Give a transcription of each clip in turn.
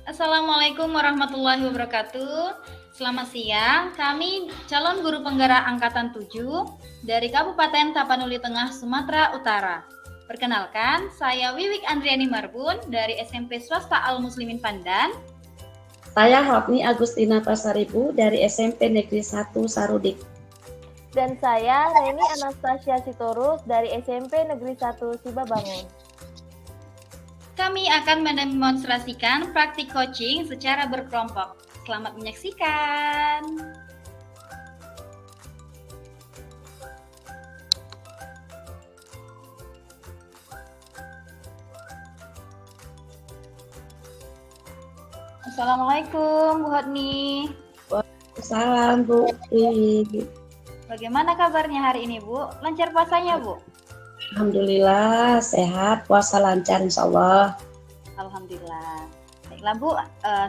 Assalamualaikum warahmatullahi wabarakatuh. Selamat siang, kami calon guru penggerak Angkatan 7 dari Kabupaten Tapanuli Tengah, Sumatera Utara. Perkenalkan, saya Wiwik Andriani Marbun dari SMP Swasta Al Muslimin Pandan. Saya Hapni Agustina Pasaribu dari SMP Negeri 1 Sarudik. Dan saya Reni Anastasia Sitorus dari SMP Negeri 1 Sibabangun. Kami akan mendemonstrasikan praktik coaching secara berkelompok. Selamat menyaksikan. Assalamualaikum Bu Hotni. Salam Bu. Bagaimana kabarnya hari ini Bu? Lancar puasanya Bu? Alhamdulillah sehat, puasa lancar insya Allah. Alhamdulillah. Baiklah Bu,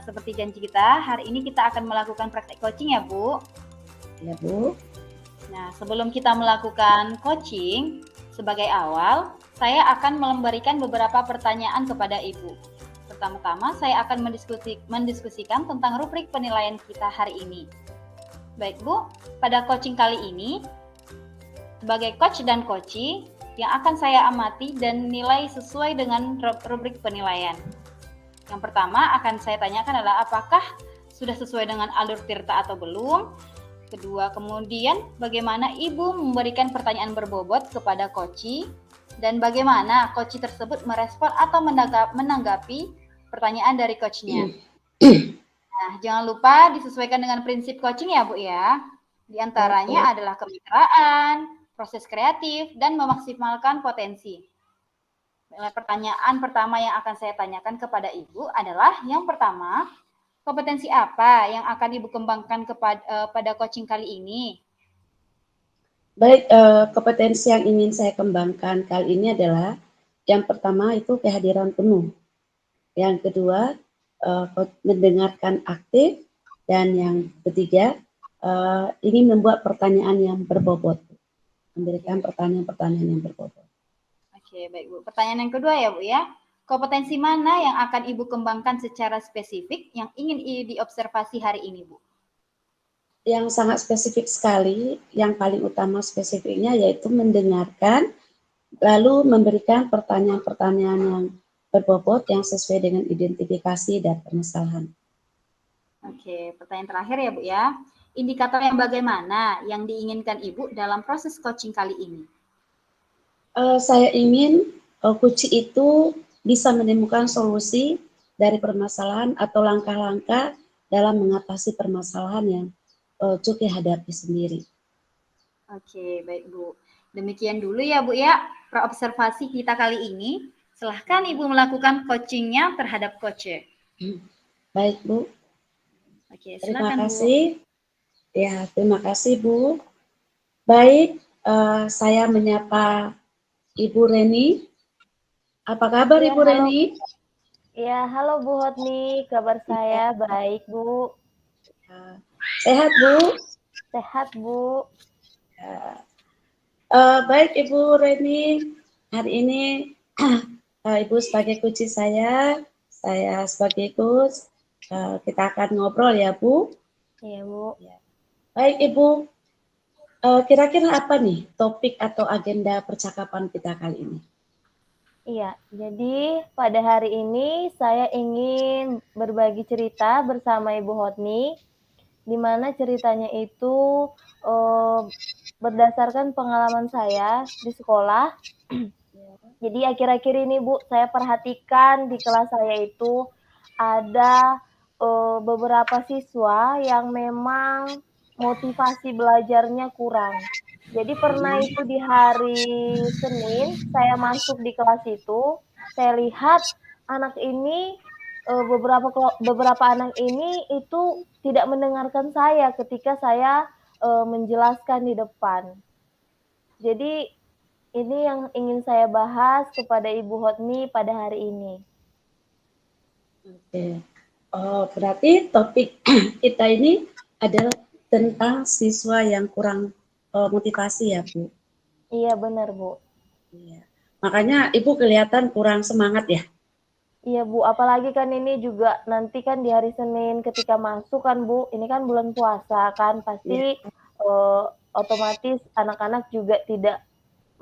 seperti janji kita, hari ini kita akan melakukan praktek coaching ya Bu. Ya Bu. Nah, sebelum kita melakukan coaching, sebagai awal, saya akan memberikan beberapa pertanyaan kepada Ibu. Pertama-tama, saya akan mendiskusikan tentang rubrik penilaian kita hari ini. Baik Bu, pada coaching kali ini, sebagai coach dan coachee, yang akan saya amati dan nilai sesuai dengan rubrik penilaian. Yang pertama akan saya tanyakan adalah apakah sudah sesuai dengan alur tirta atau belum. Kedua, kemudian bagaimana Ibu memberikan pertanyaan berbobot kepada coachee dan bagaimana coachee tersebut merespon atau menanggapi pertanyaan dari coachnya. Nah, jangan lupa disesuaikan dengan prinsip coaching ya Bu ya. Di antaranya adalah kemitraan, proses kreatif, dan memaksimalkan potensi. Pertanyaan pertama yang akan saya tanyakan kepada Ibu adalah yang pertama, kompetensi apa yang akan Ibu kembangkan pada coaching kali ini? Baik, kompetensi yang ingin saya kembangkan kali ini adalah yang pertama itu kehadiran penuh. Yang kedua, mendengarkan aktif. Dan yang ketiga, ingin membuat pertanyaan yang berbobot. Memberikan pertanyaan-pertanyaan yang berbobot. Oke, baik Bu. Pertanyaan yang kedua ya Bu ya. Kompetensi mana yang akan Ibu kembangkan secara spesifik yang ingin diobservasi hari ini Bu? Yang sangat spesifik sekali, yang paling utama spesifiknya yaitu mendengarkan, lalu memberikan pertanyaan-pertanyaan yang berbobot yang sesuai dengan identifikasi dan permasalahan. Oke, pertanyaan terakhir ya Bu ya. Indikator yang bagaimana yang diinginkan Ibu dalam proses coaching kali ini? Saya ingin coach itu bisa menemukan solusi dari permasalahan atau langkah-langkah dalam mengatasi permasalahan yang coach hadapi sendiri. Oke, baik Bu. Demikian dulu ya Bu ya, observasi kita kali ini. Silahkan Ibu melakukan coachingnya terhadap coach. Baik Bu. Oke, terima silakan kasih. Bu. Ya, terima kasih Bu. Baik, saya menyapa Ibu Reni. Apa kabar Ya, Ibu Reni? Ya, halo Bu Hotni, kabar saya baik Bu. Sehat Bu? Sehat Bu. Baik Ibu Reni, hari ini Ibu sebagai coach saya sebagai coach, kita akan ngobrol ya Bu. Iya Bu. Baik Ibu, kira-kira apa nih topik atau agenda percakapan kita kali ini? Iya, jadi pada hari ini saya ingin berbagi cerita bersama Ibu Hotni, di mana ceritanya itu berdasarkan pengalaman saya di sekolah. Jadi akhir-akhir ini Bu, saya perhatikan di kelas saya itu ada beberapa siswa yang memang motivasi belajarnya kurang. Jadi pernah itu di hari Senin, saya masuk di kelas itu, saya lihat anak ini, beberapa anak ini itu tidak mendengarkan saya ketika saya menjelaskan di depan. Jadi ini yang ingin saya bahas kepada Ibu Hotni pada hari ini. Oke. Oh, berarti topik kita ini adalah tentang siswa yang kurang motivasi ya, Bu? Iya, benar, Bu. Iya. Makanya Ibu kelihatan kurang semangat ya? Iya Bu, apalagi kan ini juga nanti kan di hari Senin ketika masuk kan Bu, ini kan bulan puasa kan, Ya, pasti otomatis anak-anak juga tidak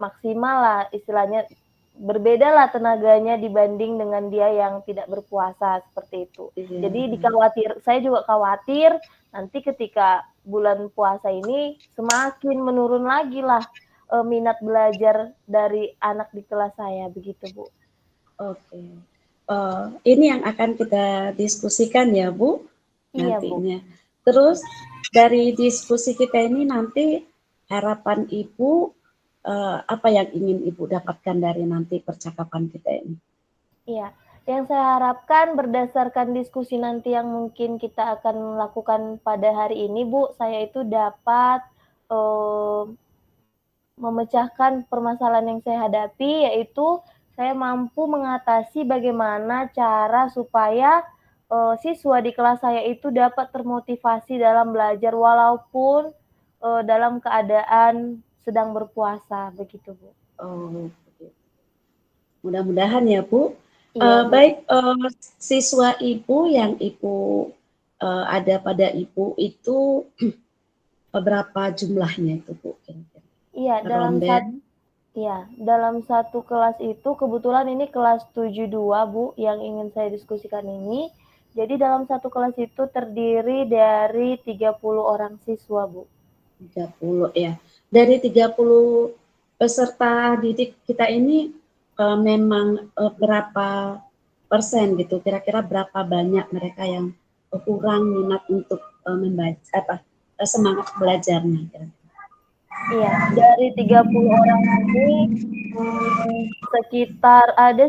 maksimal lah, istilahnya berbeda lah tenaganya dibanding dengan dia yang tidak berpuasa seperti itu. iya, Jadi saya juga khawatir nanti ketika bulan puasa ini semakin menurun lagi lah minat belajar dari anak di kelas saya begitu Bu. oke. Ini yang akan kita diskusikan ya Bu, Iya Bu. nantinya. Terus dari diskusi kita ini nanti harapan Ibu apa yang ingin Ibu dapatkan dari nanti percakapan kita ini? Iya, yang saya harapkan berdasarkan diskusi nanti yang mungkin kita akan lakukan pada hari ini, Bu, saya itu dapat memecahkan permasalahan yang saya hadapi, yaitu saya mampu mengatasi bagaimana cara supaya siswa di kelas saya itu dapat termotivasi dalam belajar walaupun dalam keadaan sedang berpuasa, begitu Bu. Oh, mudah-mudahan ya Bu. Iya Bu. Baik, siswa Ibu yang Ibu ada pada Ibu itu berapa jumlahnya itu Bu? Kira-kira? Iya, Rombeng. dalam satu kelas itu kebetulan ini kelas 72 Bu yang ingin saya diskusikan ini. Jadi dalam satu kelas itu terdiri dari 30 orang siswa Bu. 30 ya. Dari 30 peserta didik kita ini memang berapa persen gitu? Kira-kira berapa banyak mereka yang kurang minat untuk membaca semangat belajarnya kira-kira? Iya, dari 30 orang ini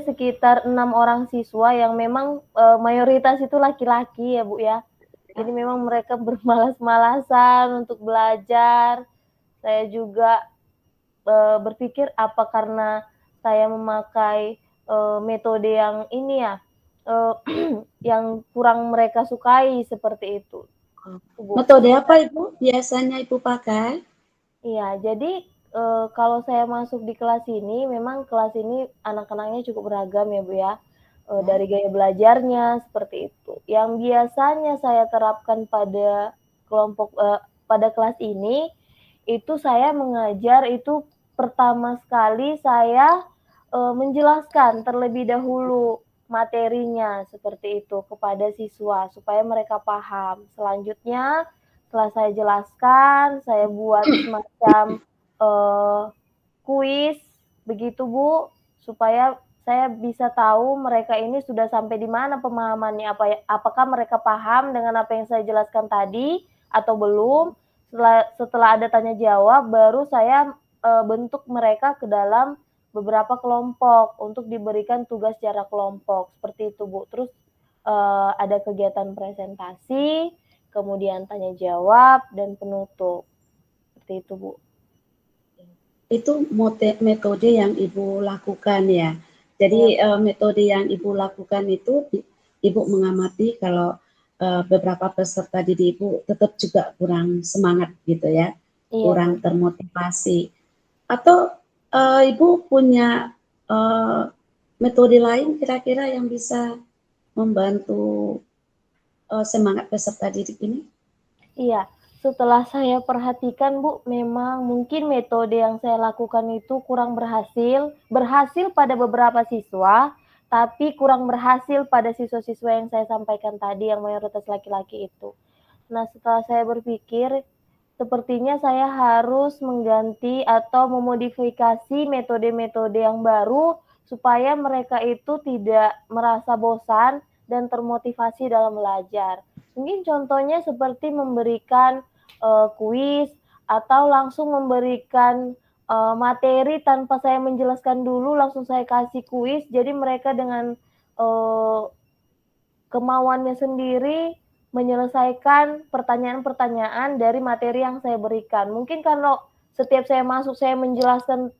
sekitar 6 orang siswa yang memang mayoritas itu laki-laki ya Bu ya. Jadi memang mereka bermalas-malasan untuk belajar. Saya juga berpikir apa karena saya memakai metode yang ini ya, yang kurang mereka sukai seperti itu. Bu. Metode apa Ibu biasanya Ibu pakai? Iya, jadi kalau saya masuk di kelas ini, memang kelas ini anak-anaknya cukup beragam ya Bu ya. Dari gaya belajarnya seperti itu. Yang biasanya saya terapkan pada pada kelas ini, itu saya mengajar itu pertama sekali saya menjelaskan terlebih dahulu materinya seperti itu kepada siswa supaya mereka paham. Selanjutnya setelah saya jelaskan, saya buat semacam kuis begitu Bu, supaya saya bisa tahu mereka ini sudah sampai di mana pemahamannya, apakah mereka paham dengan apa yang saya jelaskan tadi atau belum. Setelah ada tanya jawab, baru saya bentuk mereka ke dalam beberapa kelompok untuk diberikan tugas secara kelompok seperti itu Bu. Terus ada kegiatan presentasi, kemudian tanya jawab dan penutup seperti itu Bu. Itu metode yang Ibu lakukan ya. Jadi metode yang Ibu lakukan itu Ibu mengamati kalau beberapa peserta didik Ibu tetap juga kurang semangat gitu ya, kurang termotivasi. Atau Ibu punya metode lain kira-kira yang bisa membantu semangat peserta didik ini? Iya, setelah saya perhatikan Bu, memang mungkin metode yang saya lakukan itu kurang berhasil. Berhasil pada beberapa siswa, tapi kurang berhasil pada siswa-siswa yang saya sampaikan tadi yang mayoritas laki-laki itu. Nah, setelah saya berpikir, sepertinya saya harus mengganti atau memodifikasi metode-metode yang baru supaya mereka itu tidak merasa bosan dan termotivasi dalam belajar. Mungkin contohnya seperti memberikan kuis atau langsung memberikan materi tanpa saya menjelaskan dulu, langsung saya kasih kuis. Jadi mereka dengan kemauannya sendiri menyelesaikan pertanyaan-pertanyaan dari materi yang saya berikan. Mungkin kalau setiap saya masuk saya menjelaskan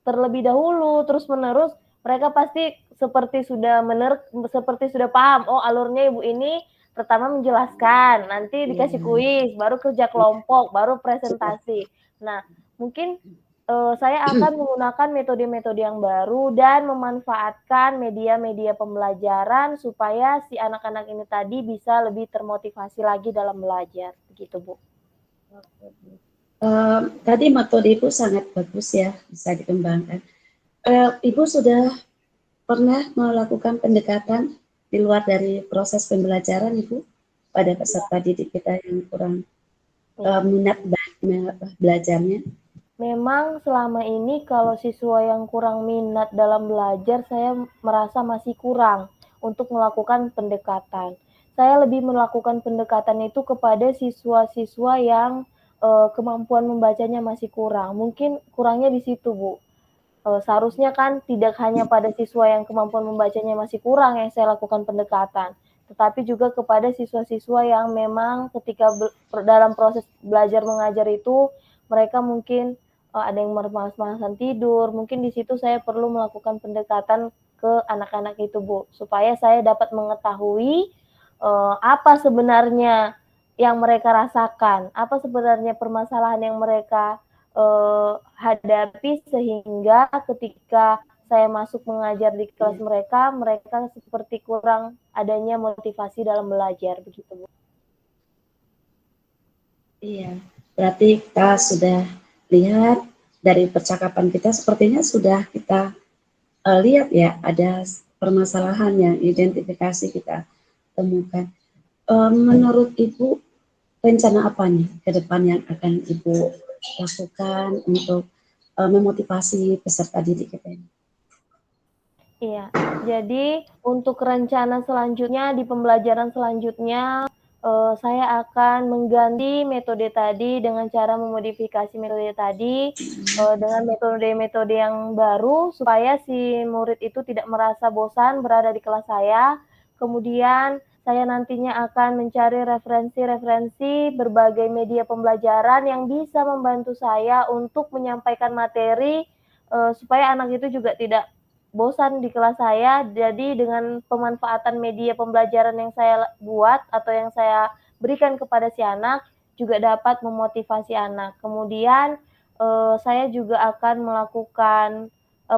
terlebih dahulu terus-menerus, mereka pasti seperti sudah paham, oh alurnya Ibu ini pertama menjelaskan, nanti dikasih kuis, baru kerja kelompok, baru presentasi. Nah, mungkin saya akan menggunakan metode-metode yang baru dan memanfaatkan media-media pembelajaran supaya si anak-anak ini tadi bisa lebih termotivasi lagi dalam belajar, begitu Bu. Tadi metode Ibu sangat bagus ya, bisa dikembangkan. Ibu sudah pernah melakukan pendekatan di luar dari proses pembelajaran Ibu pada peserta didik kita yang kurang minat belajarnya? Memang selama ini kalau siswa yang kurang minat dalam belajar, saya merasa masih kurang untuk melakukan pendekatan. Saya lebih melakukan pendekatan itu kepada siswa-siswa yang kemampuan membacanya masih kurang. Mungkin kurangnya di situ, Bu. Seharusnya kan tidak hanya pada siswa yang kemampuan membacanya masih kurang yang saya lakukan pendekatan, tetapi juga kepada siswa-siswa yang memang ketika dalam proses belajar mengajar itu mereka mungkin ada yang malas-malasan tidur, mungkin di situ saya perlu melakukan pendekatan ke anak-anak itu Bu, supaya saya dapat mengetahui apa sebenarnya yang mereka rasakan, apa sebenarnya permasalahan yang mereka hadapi sehingga ketika saya masuk mengajar di kelas mereka seperti kurang adanya motivasi dalam belajar begitu Bu. Iya, berarti kita sudah lihat dari percakapan kita sepertinya sudah kita lihat ya ada permasalahan yang identifikasi kita temukan. Menurut Ibu rencana apa nih ke depan yang akan Ibu lakukan untuk memotivasi peserta didik kita ini? Iya, jadi untuk rencana selanjutnya di pembelajaran selanjutnya saya akan mengganti metode tadi dengan cara memodifikasi metode tadi dengan metode-metode yang baru supaya si murid itu tidak merasa bosan berada di kelas saya. Kemudian saya nantinya akan mencari referensi-referensi berbagai media pembelajaran yang bisa membantu saya untuk menyampaikan materi supaya anak itu juga tidak bosan di kelas saya. Jadi dengan pemanfaatan media pembelajaran yang saya buat atau yang saya berikan kepada si anak juga dapat memotivasi anak. Kemudian saya juga akan melakukan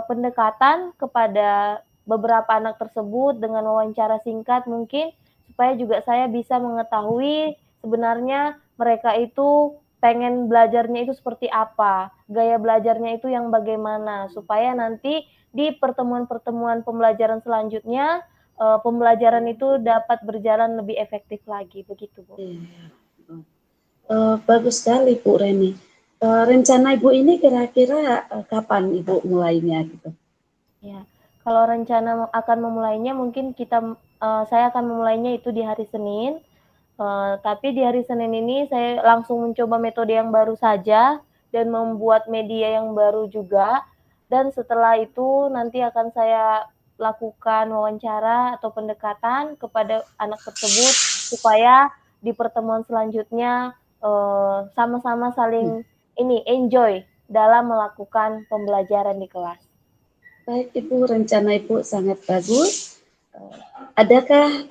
pendekatan kepada beberapa anak tersebut dengan wawancara singkat mungkin supaya juga saya bisa mengetahui sebenarnya mereka itu pengen belajarnya itu seperti apa, gaya belajarnya itu yang bagaimana, supaya nanti di pertemuan-pertemuan pembelajaran selanjutnya pembelajaran itu dapat berjalan lebih efektif lagi, begitu Bu. Bagus sekali Bu Reni. Rencana Ibu ini kira-kira kapan Ibu mulainya gitu? Ya, kalau rencana akan memulainya mungkin saya akan memulainya itu di hari Senin. Tapi di hari Senin ini saya langsung mencoba metode yang baru saja dan membuat media yang baru juga. Dan setelah itu nanti akan saya lakukan wawancara atau pendekatan kepada anak tersebut supaya di pertemuan selanjutnya sama-sama saling enjoy dalam melakukan pembelajaran di kelas. Baik Ibu, rencana Ibu sangat bagus. Adakah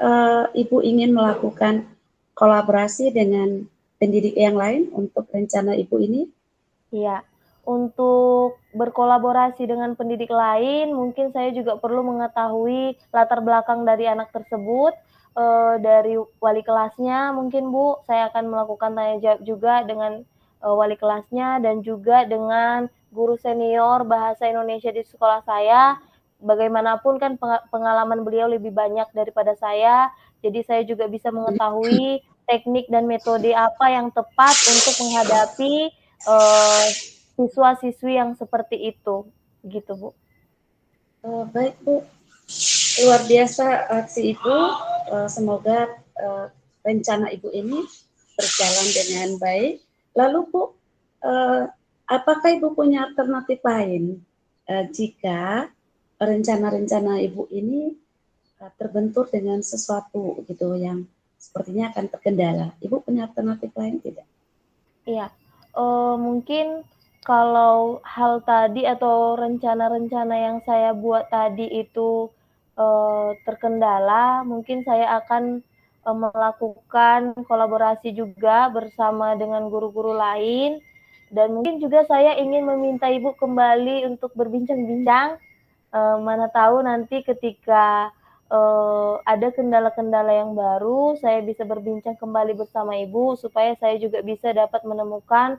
Ibu ingin melakukan kolaborasi dengan pendidik yang lain untuk rencana Ibu ini? Iya, untuk berkolaborasi dengan pendidik lain, mungkin saya juga perlu mengetahui latar belakang dari anak tersebut, dari wali kelasnya mungkin Bu, saya akan melakukan tanya jawab juga dengan wali kelasnya dan juga dengan guru senior bahasa Indonesia di sekolah saya. Bagaimanapun kan pengalaman beliau lebih banyak daripada saya, jadi saya juga bisa mengetahui teknik dan metode apa yang tepat untuk menghadapi siswa-siswi yang seperti itu, gitu Bu. Baik Bu, luar biasa aksi Ibu. Semoga rencana Ibu ini berjalan dengan baik. Lalu Bu, apakah Ibu punya alternatif lain jika rencana-rencana Ibu ini terbentur dengan sesuatu gitu yang sepertinya akan terkendala? Ibu punya alternatif lain tidak? Iya, mungkin kalau hal tadi atau rencana-rencana yang saya buat tadi itu terkendala, mungkin saya akan melakukan kolaborasi juga bersama dengan guru-guru lain Dan mungkin juga saya ingin meminta Ibu kembali untuk berbincang-bincang, mana tahu nanti ketika ada kendala-kendala yang baru, saya bisa berbincang kembali bersama Ibu supaya saya juga bisa dapat menemukan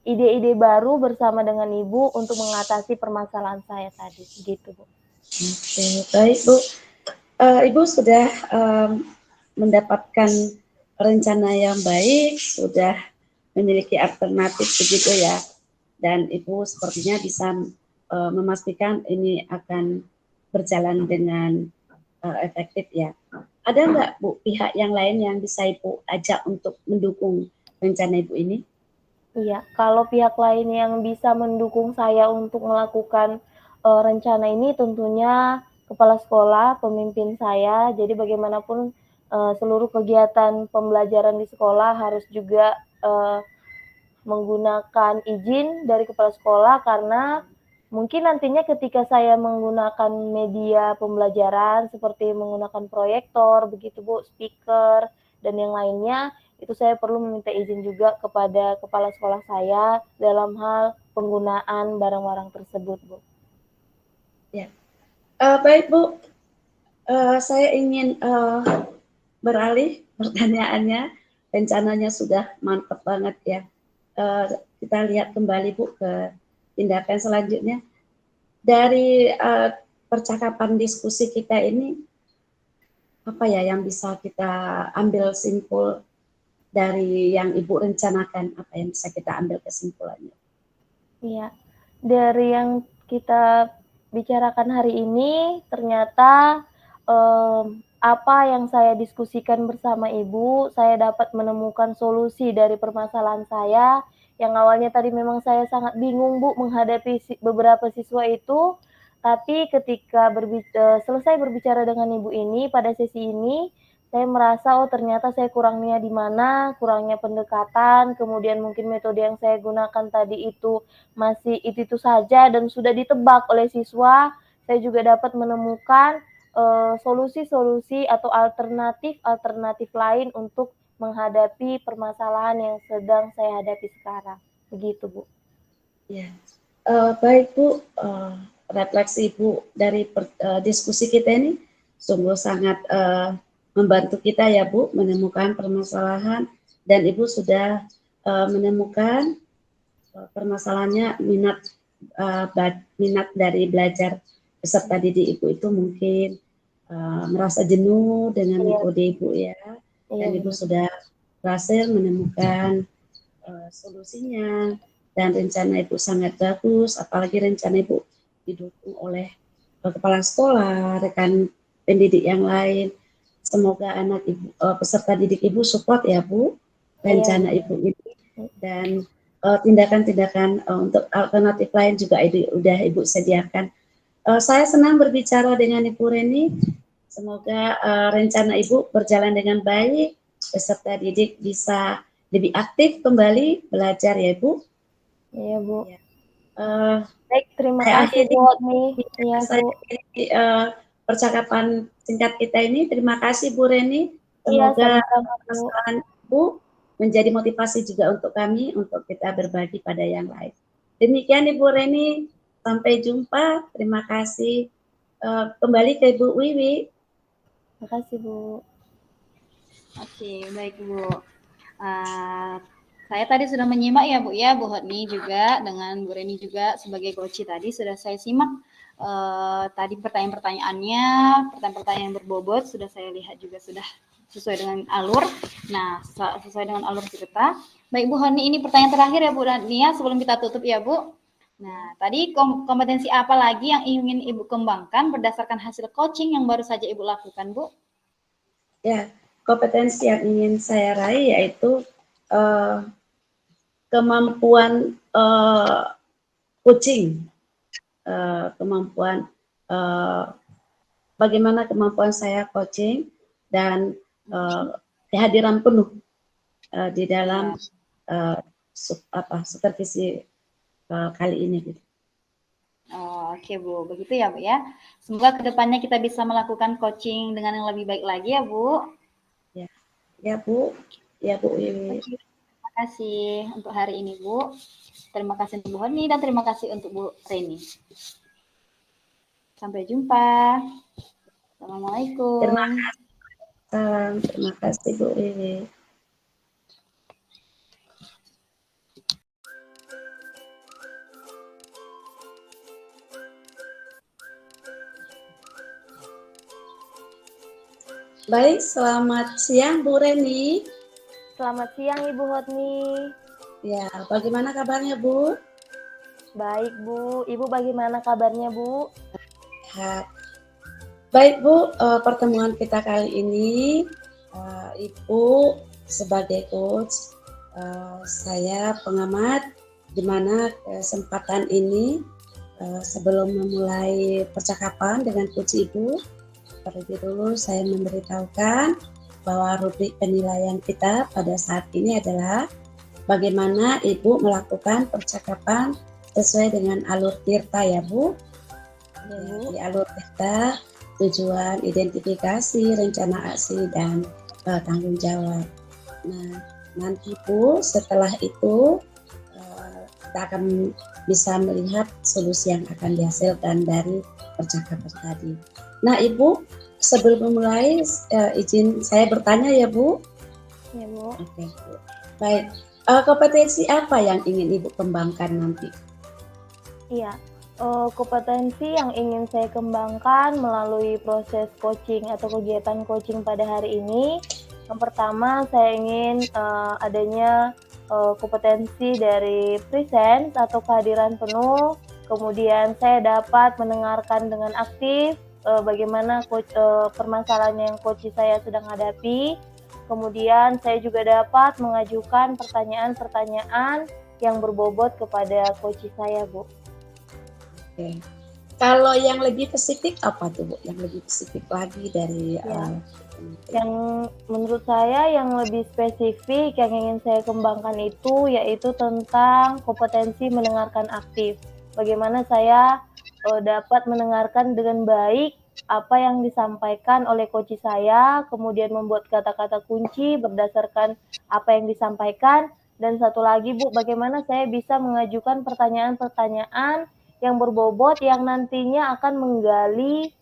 ide-ide baru bersama dengan Ibu untuk mengatasi permasalahan saya tadi, gitu Bu. Oke, baik Bu. Ibu sudah mendapatkan rencana yang baik, sudah memiliki alternatif begitu ya, dan Ibu sepertinya bisa memastikan ini akan berjalan dengan efektif ya. Ada nggak Bu pihak yang lain yang bisa Ibu ajak untuk mendukung rencana Ibu ini? Iya, kalau pihak lain yang bisa mendukung saya untuk melakukan rencana ini tentunya kepala sekolah, pemimpin saya. Jadi bagaimanapun seluruh kegiatan pembelajaran di sekolah harus juga menggunakan izin dari kepala sekolah karena mungkin nantinya ketika saya menggunakan media pembelajaran seperti menggunakan proyektor, begitu Bu, speaker, dan yang lainnya, itu saya perlu meminta izin juga kepada kepala sekolah saya dalam hal penggunaan barang-barang tersebut, Bu. Ya, baik Bu. Saya ingin beralih pertanyaannya. Rencananya sudah mantap banget ya. Kita lihat kembali Bu ke tindakan selanjutnya. Dari percakapan diskusi kita ini, apa ya yang bisa kita ambil simpul dari yang Ibu rencanakan, apa yang bisa kita ambil kesimpulannya? Iya, dari yang kita bicarakan hari ini, ternyata apa yang saya diskusikan bersama Ibu, saya dapat menemukan solusi dari permasalahan saya, yang awalnya tadi memang saya sangat bingung Bu menghadapi beberapa siswa itu, tapi ketika selesai berbicara dengan Ibu ini pada sesi ini, saya merasa oh ternyata saya kurangnya di mana, kurangnya pendekatan, kemudian mungkin metode yang saya gunakan tadi itu masih itu saja dan sudah ditebak oleh siswa. Saya juga dapat menemukan solusi-solusi atau alternatif lain untuk menghadapi permasalahan yang sedang saya hadapi sekarang. Begitu, Bu. Ya, baik Bu. Refleksi Ibu dari diskusi kita ini sungguh sangat membantu kita ya Bu menemukan permasalahan, dan Ibu sudah menemukan permasalahannya minat dari belajar peserta didik Ibu itu mungkin merasa jenuh dengan metode Ibu ya, dan Ibu sudah berhasil menemukan solusinya, dan rencana Ibu sangat bagus, apalagi rencana Ibu didukung oleh kepala sekolah, rekan pendidik yang lain. Semoga anak Ibu, peserta didik Ibu support ya Bu rencana Ibu ini, dan tindakan-tindakan untuk alternatif lain juga sudah Ibu sediakan. Saya senang berbicara dengan Ibu Reni. Semoga rencana Ibu berjalan dengan baik, peserta didik bisa lebih aktif kembali belajar ya Bu. Iya Bu. Ya. Baik, terima kasih Bu Hotmi. Iya Bu. Percakapan singkat kita ini. Terima kasih Bu Reni. Semoga permasalahan Ibu menjadi motivasi juga untuk kami untuk kita berbagi pada yang lain. Demikian Ibu Reni. Sampai jumpa. Terima kasih. Kembali ke Ibu Wiwi. Terima kasih Bu. Oke, baik Bu. Saya tadi sudah menyimak ya Bu ya, Bu Hotmi juga dengan Bu Reni juga sebagai coach tadi sudah saya simak tadi pertanyaan-pertanyaannya, pertanyaan-pertanyaan yang berbobot sudah saya lihat juga sudah sesuai dengan alur. Nah, sesuai dengan alur cerita. Baik Bu Hotmi, ini pertanyaan terakhir ya Bu Nia sebelum kita tutup ya Bu. Nah, tadi kompetensi apa lagi yang ingin Ibu kembangkan berdasarkan hasil coaching yang baru saja Ibu lakukan Bu? Ya, kompetensi yang ingin saya raih yaitu kemampuan coaching, kemampuan bagaimana kemampuan saya coaching dan kehadiran penuh di dalam supervisi kali ini. Gitu. Oke Bu, begitu ya Bu ya. Semoga kedepannya kita bisa melakukan coaching dengan yang lebih baik lagi ya Bu. Ya Bu, ya Bu. kasih untuk hari ini, Bu. Terima kasih untuk Bu Honi dan terima kasih untuk Bu Reni. Sampai jumpa. Assalamualaikum. Terima kasih Bu Wiwi. Baik, selamat siang Bu Reni. Selamat siang Ibu Hotni. Ya, bagaimana kabarnya Bu? Baik Bu, Ibu bagaimana kabarnya Bu? Sehat. Baik Bu, pertemuan kita kali ini, Ibu sebagai coach, saya pengamat, di mana kesempatan ini sebelum memulai percakapan dengan coach Ibu, terlebih dulu saya memberitahukan bahwa rubrik penilaian kita pada saat ini adalah bagaimana Ibu melakukan percakapan sesuai dengan alur tirta ya Bu. Ya, di alur tirta, tujuan, identifikasi, rencana aksi, dan tanggung jawab. Nah, nanti Bu, setelah itu kita akan bisa melihat solusi yang akan dihasilkan dari percakapan tadi. Nah, Ibu, sebelum memulai, izin saya bertanya ya Bu. Ya Bu. Oke Bu. Baik, kompetensi apa yang ingin Ibu kembangkan nanti? Iya, kompetensi yang ingin saya kembangkan melalui proses coaching atau kegiatan coaching pada hari ini, yang pertama saya ingin adanya kompetensi dari presence atau kehadiran penuh, kemudian saya dapat mendengarkan dengan aktif bagaimana permasalahan yang coach saya sedang hadapi, kemudian saya juga dapat mengajukan pertanyaan-pertanyaan yang berbobot kepada coach saya, Bu. Oke. Kalau yang lebih spesifik apa tuh Bu? Yang lebih spesifik lagi dari yang menurut saya yang lebih spesifik yang ingin saya kembangkan itu yaitu tentang kompetensi mendengarkan aktif. Bagaimana saya dapat mendengarkan dengan baik apa yang disampaikan oleh coach saya, kemudian membuat kata-kata kunci berdasarkan apa yang disampaikan, dan satu lagi Bu, bagaimana saya bisa mengajukan pertanyaan-pertanyaan yang berbobot yang nantinya akan menggali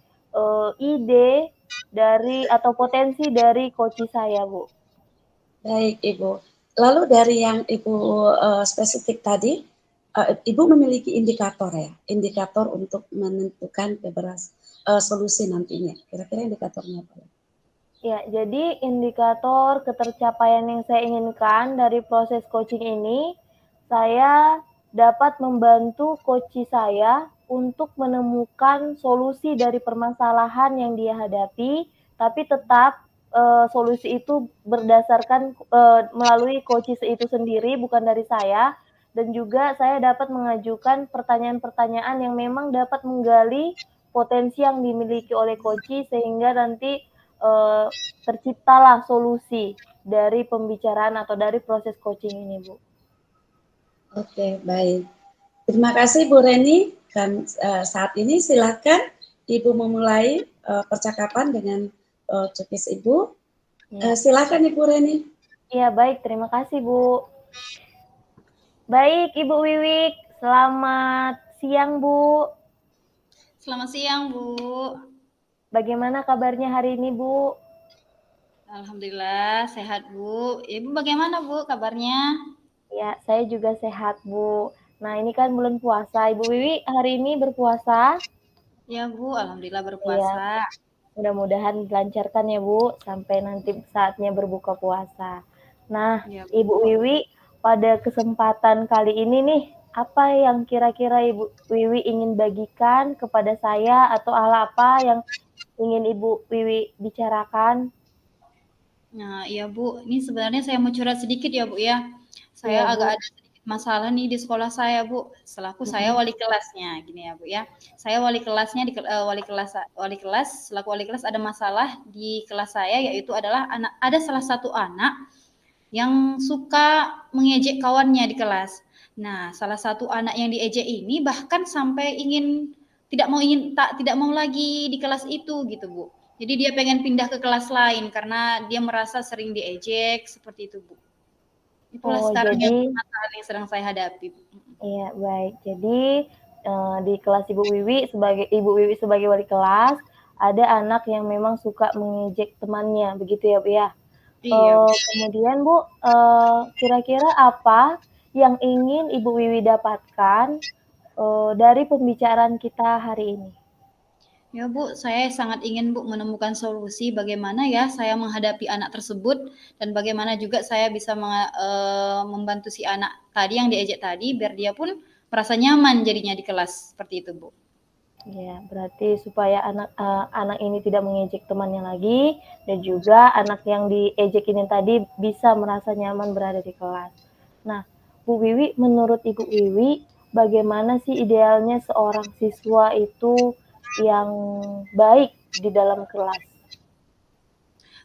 ide dari atau potensi dari coach saya, Bu. Baik, Ibu. Lalu dari yang Ibu spesifik tadi, Ibu memiliki indikator ya, indikator untuk menentukan solusi nantinya. Kira-kira indikatornya apa? Ya, jadi indikator ketercapaian yang saya inginkan dari proses coaching ini, saya dapat membantu coach saya untuk menemukan solusi dari permasalahan yang dia hadapi, tapi tetap solusi itu berdasarkan melalui coach itu sendiri, bukan dari saya. Dan juga saya dapat mengajukan pertanyaan-pertanyaan yang memang dapat menggali potensi yang dimiliki oleh coach sehingga nanti terciptalah solusi dari pembicaraan atau dari proses coaching ini, Bu. Oke, baik. Terima kasih Bu Reni. Dan saat ini silakan Ibu memulai percakapan dengan cekis Ibu. Ya. Silakan Ibu Reni. Iya, baik. Terima kasih, Bu. Baik, Ibu Wiwik. Selamat siang, Bu. Selamat siang, Bu. Bagaimana kabarnya hari ini, Bu? Alhamdulillah sehat, Bu. Ibu bagaimana, Bu, kabarnya? Ya, saya juga sehat, Bu. Nah, ini kan bulan puasa. Ibu Wiwi hari ini berpuasa? Ya, Bu. Alhamdulillah berpuasa. Ya. Mudah-mudahan dilancarkan ya, Bu, sampai nanti saatnya berbuka puasa. Nah, Ya, Ibu Wiwi, pada kesempatan kali ini nih, apa yang kira-kira Ibu Wiwi ingin bagikan kepada saya atau hal apa yang ingin Ibu Wiwi bicarakan? Nah, iya Bu, ini sebenarnya saya mau curhat sedikit ya Bu ya. Saya Iya, Bu. agak ada sedikit masalah nih di sekolah saya Bu. Selaku saya wali kelasnya, gini ya Bu ya. Saya wali kelasnya di wali kelas selaku wali kelas ada masalah di kelas saya yaitu adalah ada salah satu anak yang suka mengejek kawannya di kelas. Nah, salah satu anak yang diejek ini bahkan sampai tidak mau lagi di kelas itu gitu Bu. Jadi dia pengen pindah ke kelas lain karena dia merasa sering diejek seperti itu Bu. Itulah Oh, sekarang yang jadi permasalahan yang sedang saya hadapi. iya, baik. Jadi di kelas Ibu Wiwi sebagai wali kelas, ada anak yang memang suka mengejek temannya, begitu ya, Bu ya? Iya, Bu. Kemudian Bu, kira-kira apa yang ingin Ibu Wiwi dapatkan dari pembicaraan kita hari ini? Ya Bu, saya sangat ingin Bu menemukan solusi bagaimana ya saya menghadapi anak tersebut dan bagaimana juga saya bisa membantu si anak tadi yang diejek tadi biar dia pun merasa nyaman jadinya di kelas seperti itu Bu. Ya, berarti supaya anak ini tidak mengejek temannya lagi dan juga anak yang diejek ini tadi bisa merasa nyaman berada di kelas. Nah, Bu Wiwi, menurut Ibu Wiwi, bagaimana sih idealnya seorang siswa itu yang baik di dalam kelas?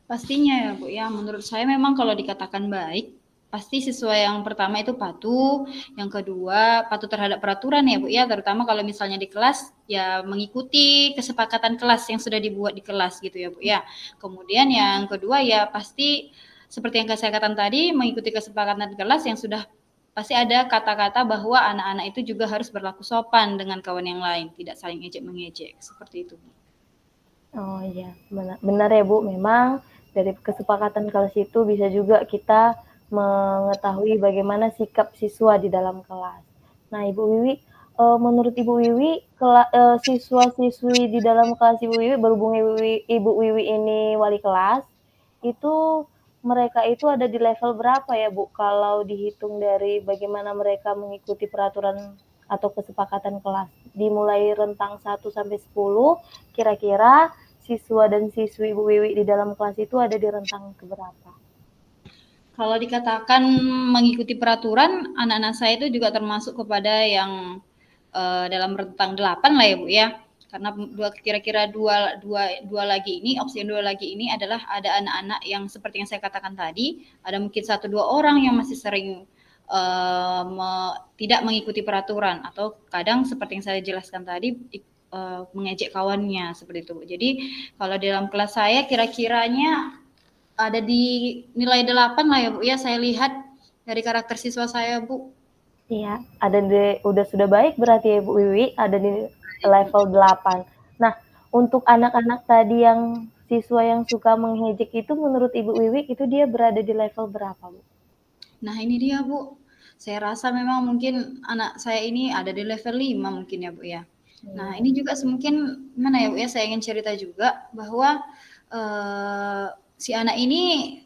Pastinya ya Bu ya, menurut saya memang kalau dikatakan baik, pasti siswa yang pertama itu patuh, yang kedua patuh terhadap peraturan ya Bu ya, terutama kalau misalnya di kelas ya mengikuti kesepakatan kelas yang sudah dibuat di kelas gitu ya Bu ya. Kemudian yang kedua ya pasti seperti yang saya katakan tadi, mengikuti kesepakatan kelas yang sudah pasti ada kata-kata bahwa anak-anak itu juga harus berlaku sopan dengan kawan yang lain, tidak saling ejek-mengejek, seperti itu Bu. Oh iya, benar ya Bu. Memang dari kesepakatan kelas itu bisa juga kita mengetahui bagaimana sikap siswa di dalam kelas. Nah, Ibu Wiwi, menurut Ibu Wiwi, siswa-siswi di dalam kelas Ibu Wiwi, berhubung Ibu Wiwi ini wali kelas, itu mereka itu ada di level berapa ya Bu? Kalau dihitung dari bagaimana mereka mengikuti peraturan atau kesepakatan kelas. Dimulai rentang 1 sampai 10, kira-kira siswa dan siswi Ibu Wiwi di dalam kelas itu ada di rentang keberapa? Kalau dikatakan mengikuti peraturan, anak-anak saya itu juga termasuk kepada yang dalam rentang 8 lah ya Bu ya. Karena kira-kira dua lagi ini, opsi yang dua lagi ini adalah ada anak-anak yang seperti yang saya katakan tadi, ada mungkin 1-2 orang yang masih sering tidak mengikuti peraturan atau kadang seperti yang saya jelaskan tadi mengejek kawannya seperti itu. Jadi kalau dalam kelas saya kira-kiranya ada di nilai 8 lah ya Bu ya, saya lihat dari karakter siswa saya Bu. Iya, sudah baik berarti ya Bu Wiwi, ada di level 8. Nah, untuk anak-anak tadi yang siswa yang suka mengejek itu menurut Ibu Wiwi itu dia berada di level berapa, Bu? Nah, ini dia Bu. Saya rasa memang mungkin anak saya ini ada di level 5 mungkin ya Bu ya. Nah, ini juga mungkin mana ya Bu ya, saya ingin cerita juga bahwa si anak ini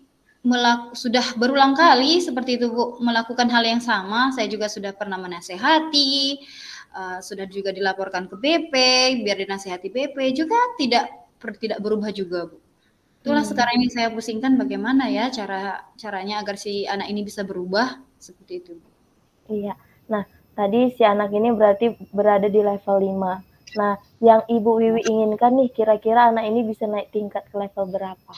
sudah berulang kali seperti itu Bu, melakukan hal yang sama. Saya juga sudah pernah menasehati, sudah juga dilaporkan ke BP, biar dinasehati BP, juga tidak berubah juga Bu. Itulah sekarang ini saya pusingkan bagaimana ya caranya agar si anak ini bisa berubah seperti itu. Iya. Nah, tadi si anak ini berarti berada di level 5. Nah, yang Ibu Wiwi inginkan nih kira-kira anak ini bisa naik tingkat ke level berapa?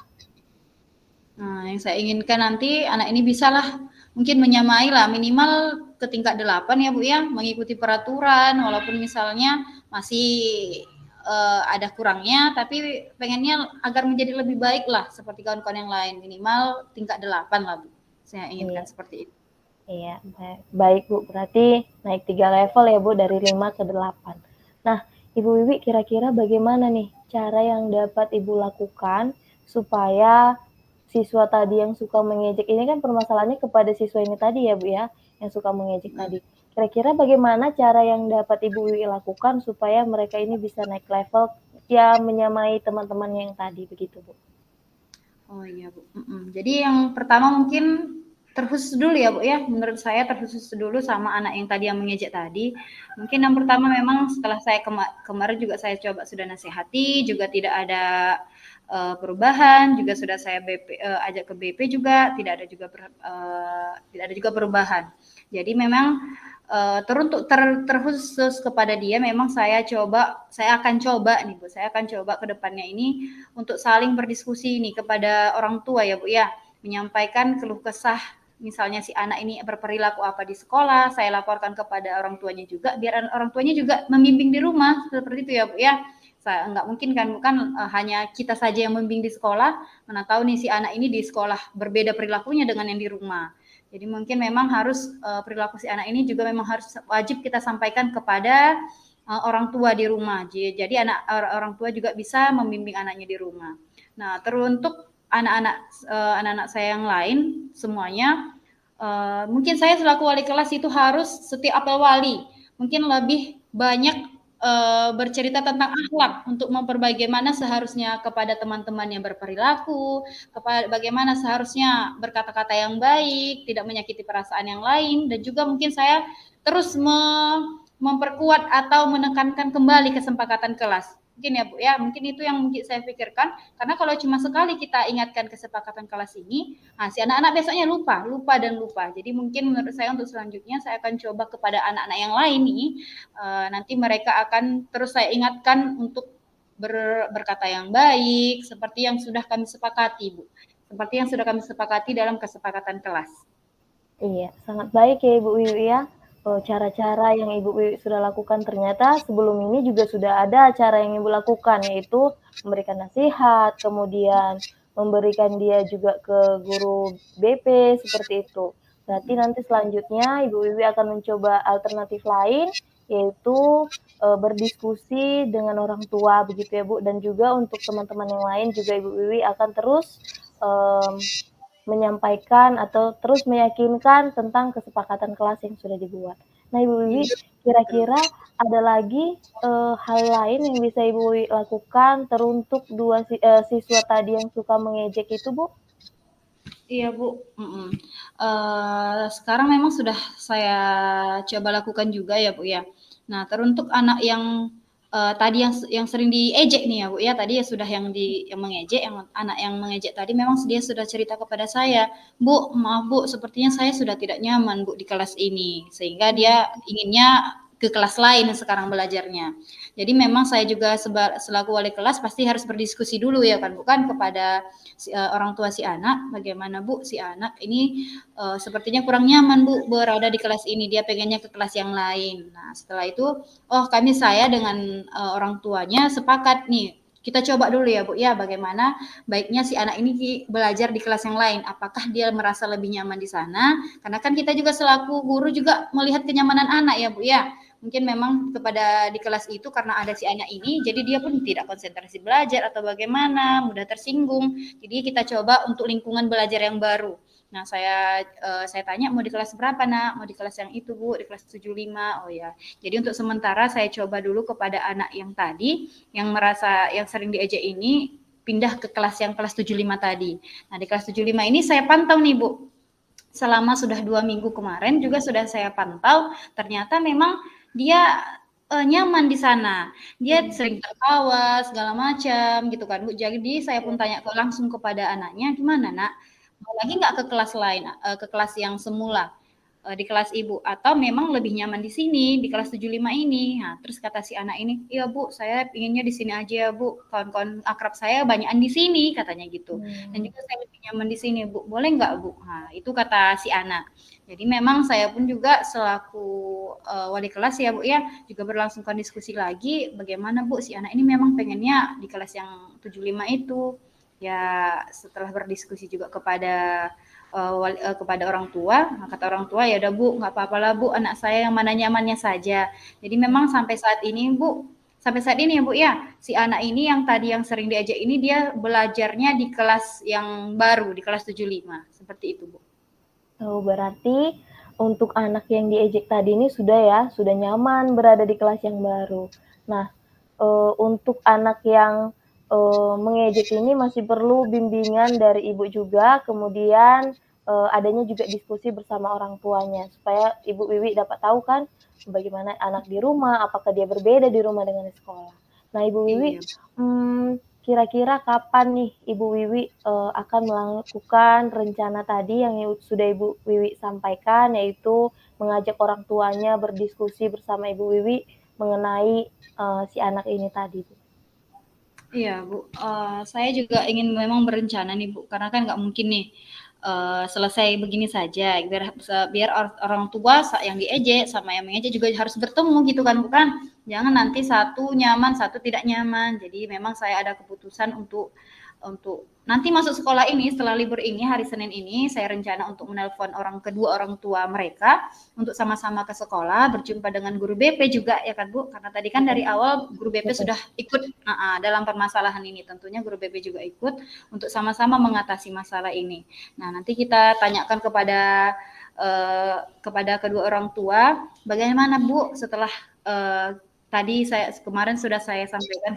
Nah, yang saya inginkan nanti anak ini bisalah mungkin menyamai lah minimal ke tingkat 8 ya Bu ya, mengikuti peraturan walaupun misalnya masih ada kurangnya tapi pengennya agar menjadi lebih baik lah seperti kawan-kawan yang lain, minimal tingkat 8 lah Bu. Saya inginkan seperti itu. Iya, baik Bu. Berarti naik 3 level ya Bu, dari 5 ke 8. Nah, Ibu Wiwi kira-kira bagaimana nih cara yang dapat Ibu lakukan supaya siswa tadi yang suka mengejek ini kan permasalahannya kepada siswa ini tadi ya Bu ya, yang suka mengejek tadi. Kira-kira bagaimana cara yang dapat Ibu Wiwi lakukan supaya mereka ini bisa naik level ya menyamai teman-teman yang tadi begitu Bu? Oh iya Bu. Jadi yang pertama mungkin terkhusus dulu ya Bu ya, menurut saya terkhusus dulu sama anak yang tadi yang mengejek tadi. Mungkin yang pertama memang setelah saya kemarin juga saya coba sudah nasihati, juga tidak ada perubahan, juga sudah saya ajak ke BP juga tidak ada juga perubahan. Jadi memang terkhusus kepada dia memang saya akan coba nih Bu, saya akan coba ke depannya ini untuk saling berdiskusi nih kepada orang tua ya Bu ya, menyampaikan keluh kesah misalnya si anak ini berperilaku apa di sekolah, saya laporkan kepada orang tuanya juga biar orang tuanya juga membimbing di rumah seperti itu ya Bu ya. Nggak mungkin kan bukan hanya kita saja yang membimbing di sekolah, mana tahu nih si anak ini di sekolah berbeda perilakunya dengan yang di rumah. Jadi mungkin memang harus perilaku si anak ini juga memang harus wajib kita sampaikan kepada orang tua di rumah. Jadi orang tua juga bisa membimbing anaknya di rumah. Nah, teruntuk anak-anak saya yang lain semuanya, mungkin saya selaku wali kelas itu harus setiap apel wali mungkin lebih banyak bercerita tentang akhlak untuk bagaimana seharusnya kepada teman-teman yang berperilaku, bagaimana seharusnya berkata-kata yang baik, tidak menyakiti perasaan yang lain, dan juga mungkin saya terus memperkuat atau menekankan kembali kesepakatan kelas. Mungkin ya Bu ya, mungkin itu yang mungkin saya pikirkan, karena kalau cuma sekali kita ingatkan kesepakatan kelas ini, si anak-anak besoknya lupa dan lupa. Jadi mungkin menurut saya untuk selanjutnya saya akan coba kepada anak-anak yang lain nih, nanti mereka akan terus saya ingatkan untuk berkata yang baik, seperti yang sudah kami sepakati Bu. Seperti yang sudah kami sepakati dalam kesepakatan kelas. Iya, sangat baik ya Ibu Wiwi ya. Cara-cara yang Ibu Wiwi sudah lakukan ternyata sebelum ini juga sudah ada cara yang Ibu lakukan, yaitu memberikan nasihat, kemudian memberikan dia juga ke guru BP seperti itu. Berarti nanti selanjutnya Ibu Wiwi akan mencoba alternatif lain, yaitu berdiskusi dengan orang tua begitu ya Bu, dan juga untuk teman-teman yang lain juga Ibu Wiwi akan terus menyampaikan atau terus meyakinkan tentang kesepakatan kelas yang sudah dibuat. Nah, Ibu Wiwi, kira-kira ada lagi hal lain yang bisa Ibu Wiwi lakukan teruntuk dua siswa tadi yang suka mengejek itu, Bu? Iya Bu, sekarang memang sudah saya coba lakukan juga ya Bu ya. Nah, teruntuk anak yang tadi yang sering diejek nih ya Bu ya, tadi ya sudah yang mengejek, yang anak yang mengejek tadi memang dia sudah cerita kepada saya, Bu, maaf Bu, sepertinya saya sudah tidak nyaman Bu di kelas ini, sehingga dia inginnya ke kelas lain sekarang belajarnya. Jadi memang saya juga selaku wali kelas pasti harus berdiskusi dulu ya kan, bukan kepada orang tua si anak, bagaimana Bu si anak ini sepertinya kurang nyaman Bu berada di kelas ini, dia pengennya ke kelas yang lain. Nah setelah itu, saya dengan orang tuanya sepakat nih, kita coba dulu ya Bu ya, bagaimana baiknya si anak ini belajar di kelas yang lain, apakah dia merasa lebih nyaman di sana, karena kan kita juga selaku guru juga melihat kenyamanan anak ya Bu ya. Mungkin memang kepada di kelas itu karena ada si anak ini, jadi dia pun tidak konsentrasi belajar atau bagaimana, mudah tersinggung. Jadi kita coba untuk lingkungan belajar yang baru. Nah, saya tanya, mau di kelas berapa, Nak? Mau di kelas yang itu, Bu, di kelas 75. Oh ya. Jadi untuk sementara saya coba dulu kepada anak yang tadi, yang sering diejek ini, pindah ke kelas yang kelas 75 tadi. Nah, di kelas 75 ini saya pantau nih, Bu. Selama sudah 2 minggu kemarin juga sudah saya pantau, ternyata memang dia nyaman di sana. Dia sering tertawa segala macam gitu kan Bu. Jadi saya pun tanya langsung kepada anaknya, "Gimana Nak? Mau lagi nggak ke kelas lain, ke kelas yang semula, di kelas Ibu? Atau memang lebih nyaman di sini, di kelas 75 ini?" Nah, terus kata si anak ini, "Iya Bu, saya pinginnya di sini aja Bu. Kawan-kawan akrab saya banyakan di sini," katanya gitu. "Dan juga saya lebih nyaman di sini Bu. Boleh nggak Bu?" Nah, itu kata si anak. Jadi memang saya pun juga selaku wali kelas ya Bu ya, juga berlangsungkan diskusi lagi, bagaimana Bu si anak ini memang pengennya di kelas yang 75 itu. Ya setelah berdiskusi juga kepada kepada orang tua, kata orang tua, "Ya udah Bu, nggak apa-apa lah Bu, anak saya yang mana nyamannya saja." Jadi memang sampai saat ini ya Bu ya, si anak ini yang tadi yang sering diajak ini dia belajarnya di kelas yang baru, di kelas 75, seperti itu Bu. Oh, berarti untuk anak yang diejek tadi ini sudah nyaman berada di kelas yang baru. Nah, untuk anak yang mengejek ini masih perlu bimbingan dari ibu juga, kemudian adanya juga diskusi bersama orang tuanya, supaya Ibu Wiwi dapat tahu kan bagaimana anak di rumah, apakah dia berbeda di rumah dengan di sekolah. Nah, Ibu Wiwi, kira-kira kapan nih Ibu Wiwi akan melakukan rencana tadi yang sudah Ibu Wiwi sampaikan, yaitu mengajak orang tuanya berdiskusi bersama Ibu Wiwi mengenai si anak ini tadi, Bu? Iya Bu, saya juga ingin memang berencana nih Bu, karena kan nggak mungkin nih selesai begini saja, biar orang tua yang diejek sama yang mengejek juga harus bertemu gitu kan bukan? Jangan nanti satu nyaman, satu tidak nyaman. Jadi memang saya ada keputusan untuk nanti masuk sekolah ini setelah libur ini hari Senin ini saya rencana untuk menelpon kedua orang tua mereka untuk sama-sama ke sekolah berjumpa dengan guru BP juga ya kan Bu, karena tadi kan dari awal guru BP sudah ikut dalam permasalahan ini, tentunya guru BP juga ikut untuk sama-sama mengatasi masalah ini. Nah nanti kita tanyakan kepada kedua orang tua bagaimana Bu setelah tadi kemarin sudah saya sampaikan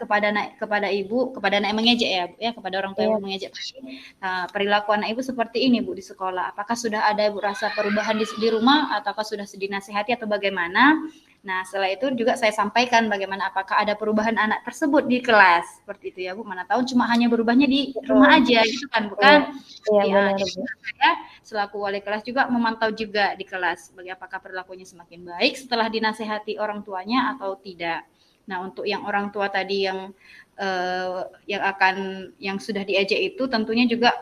kepada ibu, kepada anak yang mengejek ya, kepada orang tua yang mengejek tadi. Nah, perilaku anak ibu seperti ini Bu di sekolah. Apakah sudah ada Bu rasa perubahan di rumah ataukah sudah dinasihati atau bagaimana? Nah, setelah itu juga saya sampaikan bagaimana apakah ada perubahan anak tersebut di kelas. Seperti itu ya Bu, mana tahu cuma hanya berubahnya di rumah aja gitu kan, bukan? Iya, benar, saya selaku wali kelas juga memantau juga di kelas apakah perilakunya semakin baik setelah dinasehati orang tuanya atau tidak. Nah, untuk yang orang tua tadi yang sudah diejek itu tentunya juga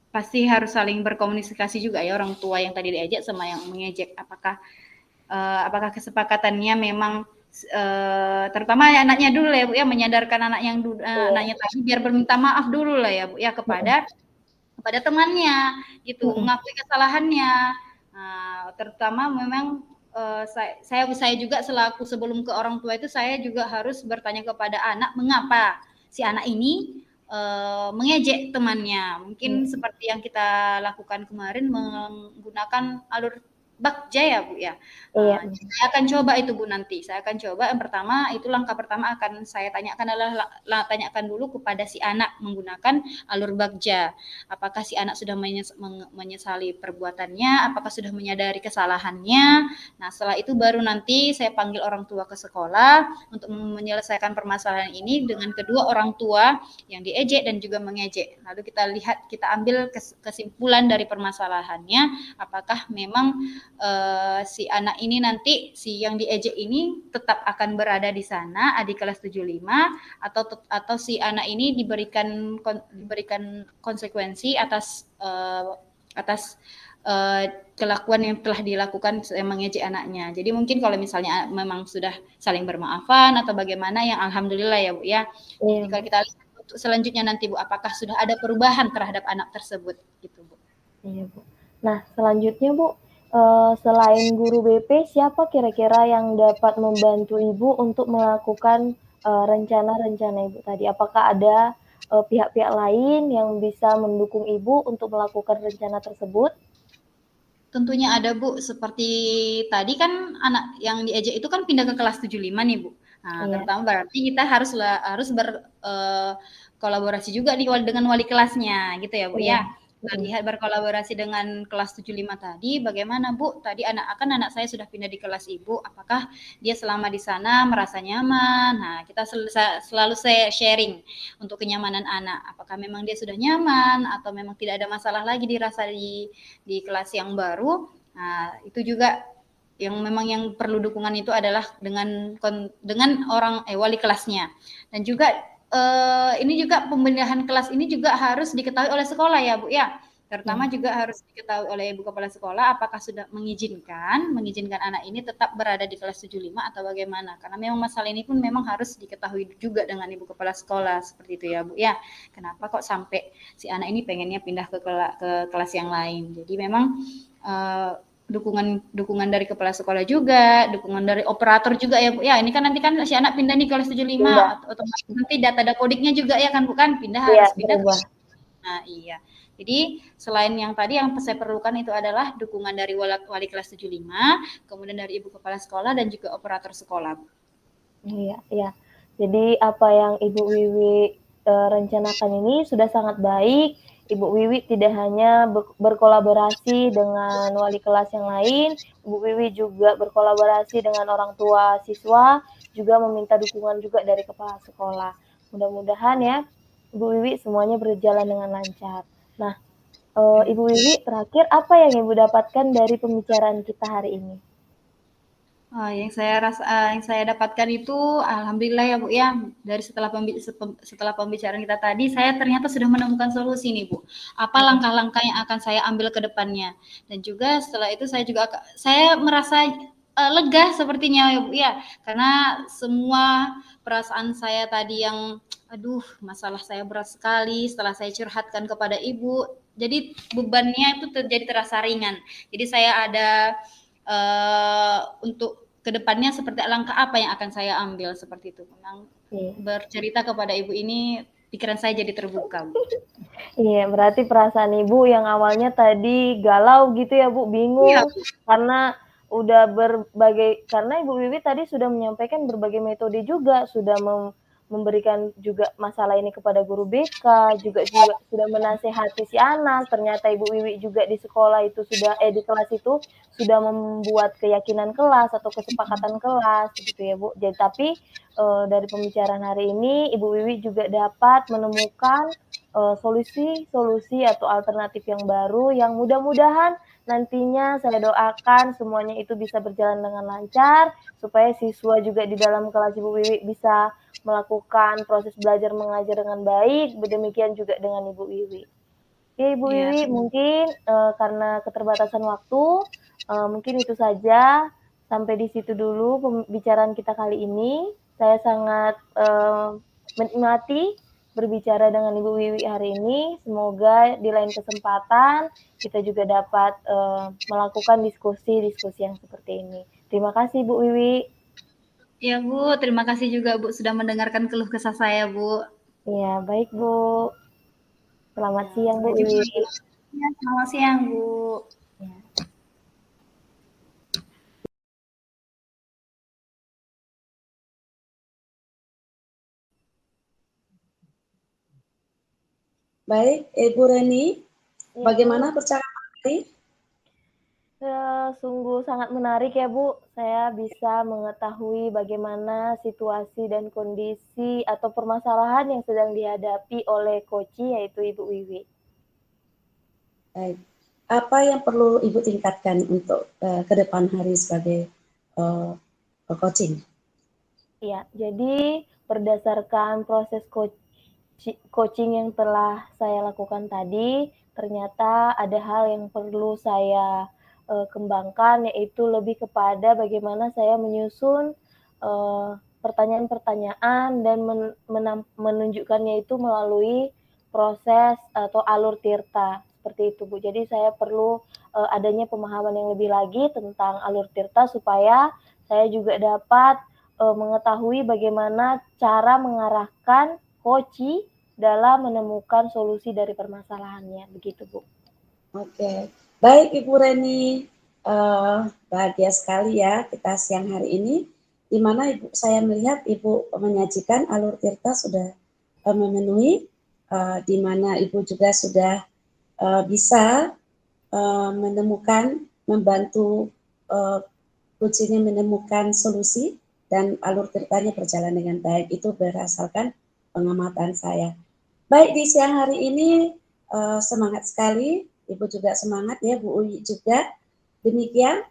pasti harus saling berkomunikasi juga ya, orang tua yang tadi diejek sama yang mengejek, apakah kesepakatannya memang terutama anaknya dulu ya Bu ya, menyadarkan anaknya tadi biar berminta maaf dulu lah ya Bu ya kepada temannya gitu, mengakui kesalahannya. Terutama memang saya juga selaku sebelum ke orang tua itu saya juga harus bertanya kepada anak mengapa si anak ini mengejek temannya. Mungkin seperti yang kita lakukan kemarin menggunakan alur bakja ya Bu ya. Saya akan coba itu Bu nanti. Saya akan coba yang pertama itu langkah pertama akan saya tanyakan adalah tanyakan dulu kepada si anak menggunakan alur bakja. Apakah si anak sudah menyesali perbuatannya, apakah sudah menyadari kesalahannya. Nah, setelah itu baru nanti saya panggil orang tua ke sekolah untuk menyelesaikan permasalahan ini dengan kedua orang tua yang diejek dan juga mengejek. Lalu kita ambil kesimpulan dari permasalahannya, apakah memang si anak ini nanti, si yang diejek ini tetap akan berada di sana di kelas 75 atau si anak ini diberikan konsekuensi atas kelakuan yang telah dilakukan mengejek anaknya. Jadi mungkin kalau misalnya memang sudah saling bermaafan atau bagaimana, yang alhamdulillah ya Bu ya. Jadi kalau kita lihat untuk selanjutnya nanti Bu, apakah sudah ada perubahan terhadap anak tersebut gitu Bu. Iya Bu. Nah selanjutnya Bu, selain guru BP, siapa kira-kira yang dapat membantu Ibu untuk melakukan rencana-rencana Ibu tadi? Apakah ada pihak-pihak lain yang bisa mendukung Ibu untuk melakukan rencana tersebut? Tentunya ada Bu, seperti tadi kan anak yang diejek itu kan pindah ke kelas 75 nih Bu. Nah, terutama berarti kita harus kolaborasi juga dengan wali kelasnya gitu ya Bu ya. Kita lihat berkolaborasi dengan kelas 75 tadi, bagaimana Bu? Tadi anak saya sudah pindah di kelas Ibu, apakah dia selama di sana merasa nyaman? Nah, kita selalu sharing untuk kenyamanan anak. Apakah memang dia sudah nyaman atau memang tidak ada masalah lagi dirasa di kelas yang baru? Nah, itu juga yang memang yang perlu dukungan itu adalah dengan wali kelasnya. Dan juga ini juga pembenahan kelas ini juga harus diketahui oleh sekolah ya Bu ya. Terutama juga harus diketahui oleh Ibu Kepala Sekolah apakah sudah mengizinkan anak ini tetap berada di kelas 75 atau bagaimana. Karena memang masalah ini pun memang harus diketahui juga dengan Ibu Kepala Sekolah seperti itu ya Bu ya. Kenapa kok sampai si anak ini pengennya pindah ke kelas yang lain. Jadi memang dukungan dari kepala sekolah juga, dukungan dari operator juga ya Bu. Ya, ini kan nanti kan si anak pindah nih kelas 75 otomatis nanti data kodiknya juga ya kan bukan harus pindah. Nah, iya. Jadi selain yang tadi yang saya perlukan itu adalah dukungan dari wali kelas 75, kemudian dari Ibu Kepala Sekolah dan juga operator sekolah. Iya. Jadi apa yang Ibu Wiwi rencanakan ini sudah sangat baik. Ibu Wiwi tidak hanya berkolaborasi dengan wali kelas yang lain, Ibu Wiwi juga berkolaborasi dengan orang tua siswa, juga meminta dukungan juga dari kepala sekolah. Mudah-mudahan ya, Ibu Wiwi semuanya berjalan dengan lancar. Nah, Ibu Wiwi, terakhir apa yang Ibu dapatkan dari pembicaraan kita hari ini? Yang saya dapatkan itu alhamdulillah ya Bu ya, dari setelah pembicaraan kita tadi saya ternyata sudah menemukan solusi nih Bu. Apa langkah-langkah yang akan saya ambil ke depannya. Dan juga setelah itu saya merasa lega sepertinya ya Bu ya, karena semua perasaan saya tadi yang aduh masalah saya berat sekali setelah saya curhatkan kepada Ibu, jadi bebannya itu jadi terasa ringan. Jadi saya ada untuk kedepannya seperti langkah apa yang akan saya ambil seperti itu. Memang bercerita kepada Ibu ini pikiran saya jadi terbuka, Bu. Iya, berarti perasaan Ibu yang awalnya tadi galau gitu ya, Bu, bingung karena udah karena Ibu Wiwi tadi sudah menyampaikan berbagai metode juga, sudah memberikan juga masalah ini kepada guru BK, juga sudah menasehati si anak. Ternyata Ibu Wiwi juga di sekolah itu di kelas itu sudah membuat keyakinan kelas atau kesepakatan kelas gitu ya, Bu. Jadi tapi dari pembicaraan hari ini Ibu Wiwi juga dapat menemukan solusi-solusi atau alternatif yang baru yang mudah-mudahan nantinya saya doakan semuanya itu bisa berjalan dengan lancar supaya siswa juga di dalam kelas Ibu Wiwi bisa melakukan proses belajar mengajar dengan baik, demikian juga dengan Ibu Wiwi. Oke Ibu Wiwi, mungkin karena keterbatasan waktu, mungkin itu saja. Sampai di situ dulu pembicaraan kita kali ini. Saya sangat menikmati berbicara dengan Ibu Wiwi hari ini. Semoga di lain kesempatan kita juga dapat melakukan diskusi-diskusi yang seperti ini. Terima kasih Bu Wiwi. Ya Bu, terima kasih juga Bu sudah mendengarkan keluh kesah saya Bu. Iya, baik Bu. Selamat siang Bu Wiwi. Ya, selamat siang Bu. Ya. Baik, Ibu Reni, bagaimana percakapan tadi? Sungguh sangat menarik ya Bu. Saya bisa mengetahui bagaimana situasi dan kondisi atau permasalahan yang sedang dihadapi oleh Koci yaitu Ibu Wiwi. Baik. Apa yang perlu Ibu tingkatkan untuk ke depan hari sebagai coaching? Ya, jadi berdasarkan proses coaching yang telah saya lakukan tadi, ternyata ada hal yang perlu saya kembangkan, yaitu lebih kepada bagaimana saya menyusun pertanyaan-pertanyaan dan menunjukkannya itu melalui proses atau alur tirta seperti itu Bu. Jadi saya perlu adanya pemahaman yang lebih lagi tentang alur tirta supaya saya juga dapat mengetahui bagaimana cara mengarahkan Koci dalam menemukan solusi dari permasalahannya, begitu Bu. Oke, baik Ibu Reni, bahagia sekali ya kita siang hari ini, di mana saya melihat Ibu menyajikan alur tirta sudah memenuhi, di mana Ibu juga sudah bisa menemukan, membantu kuncinya menemukan solusi dan alur tirtanya berjalan dengan baik. Itu berdasarkan pengamatan saya. Baik, di siang hari ini semangat sekali, Ibu juga semangat ya, Bu Uyi juga. Demikian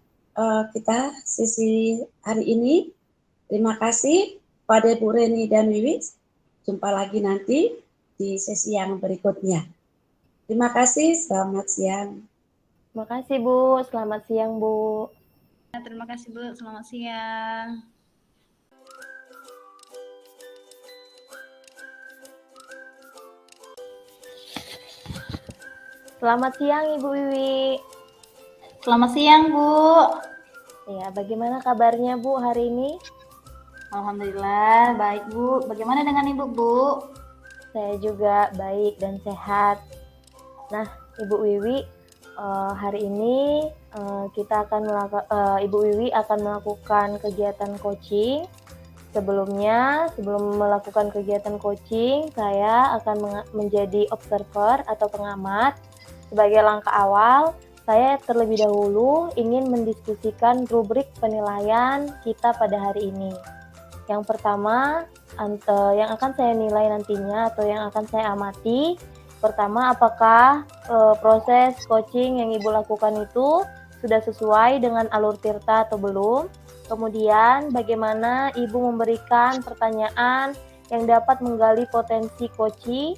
kita sesi hari ini. Terima kasih pada Bu Reni dan Wiwi. Jumpa lagi nanti di sesi yang berikutnya. Terima kasih, selamat siang. Terima kasih Bu, selamat siang Bu. Terima kasih Bu, selamat siang. Selamat siang Ibu Wiwi. Selamat siang Bu. Ya, bagaimana kabarnya Bu hari ini? Alhamdulillah baik Bu. Bagaimana dengan Ibu Bu? Saya juga baik dan sehat. Nah, Ibu Wiwi, hari ini Ibu Wiwi akan melakukan kegiatan coaching. Sebelum melakukan kegiatan coaching, saya akan menjadi observer atau pengamat. Sebagai langkah awal, saya terlebih dahulu ingin mendiskusikan rubrik penilaian kita pada hari ini. Yang pertama, yang akan saya nilai nantinya atau yang akan saya amati, pertama, apakah proses coaching yang Ibu lakukan itu sudah sesuai dengan alur tirta atau belum? Kemudian, bagaimana Ibu memberikan pertanyaan yang dapat menggali potensi Koci?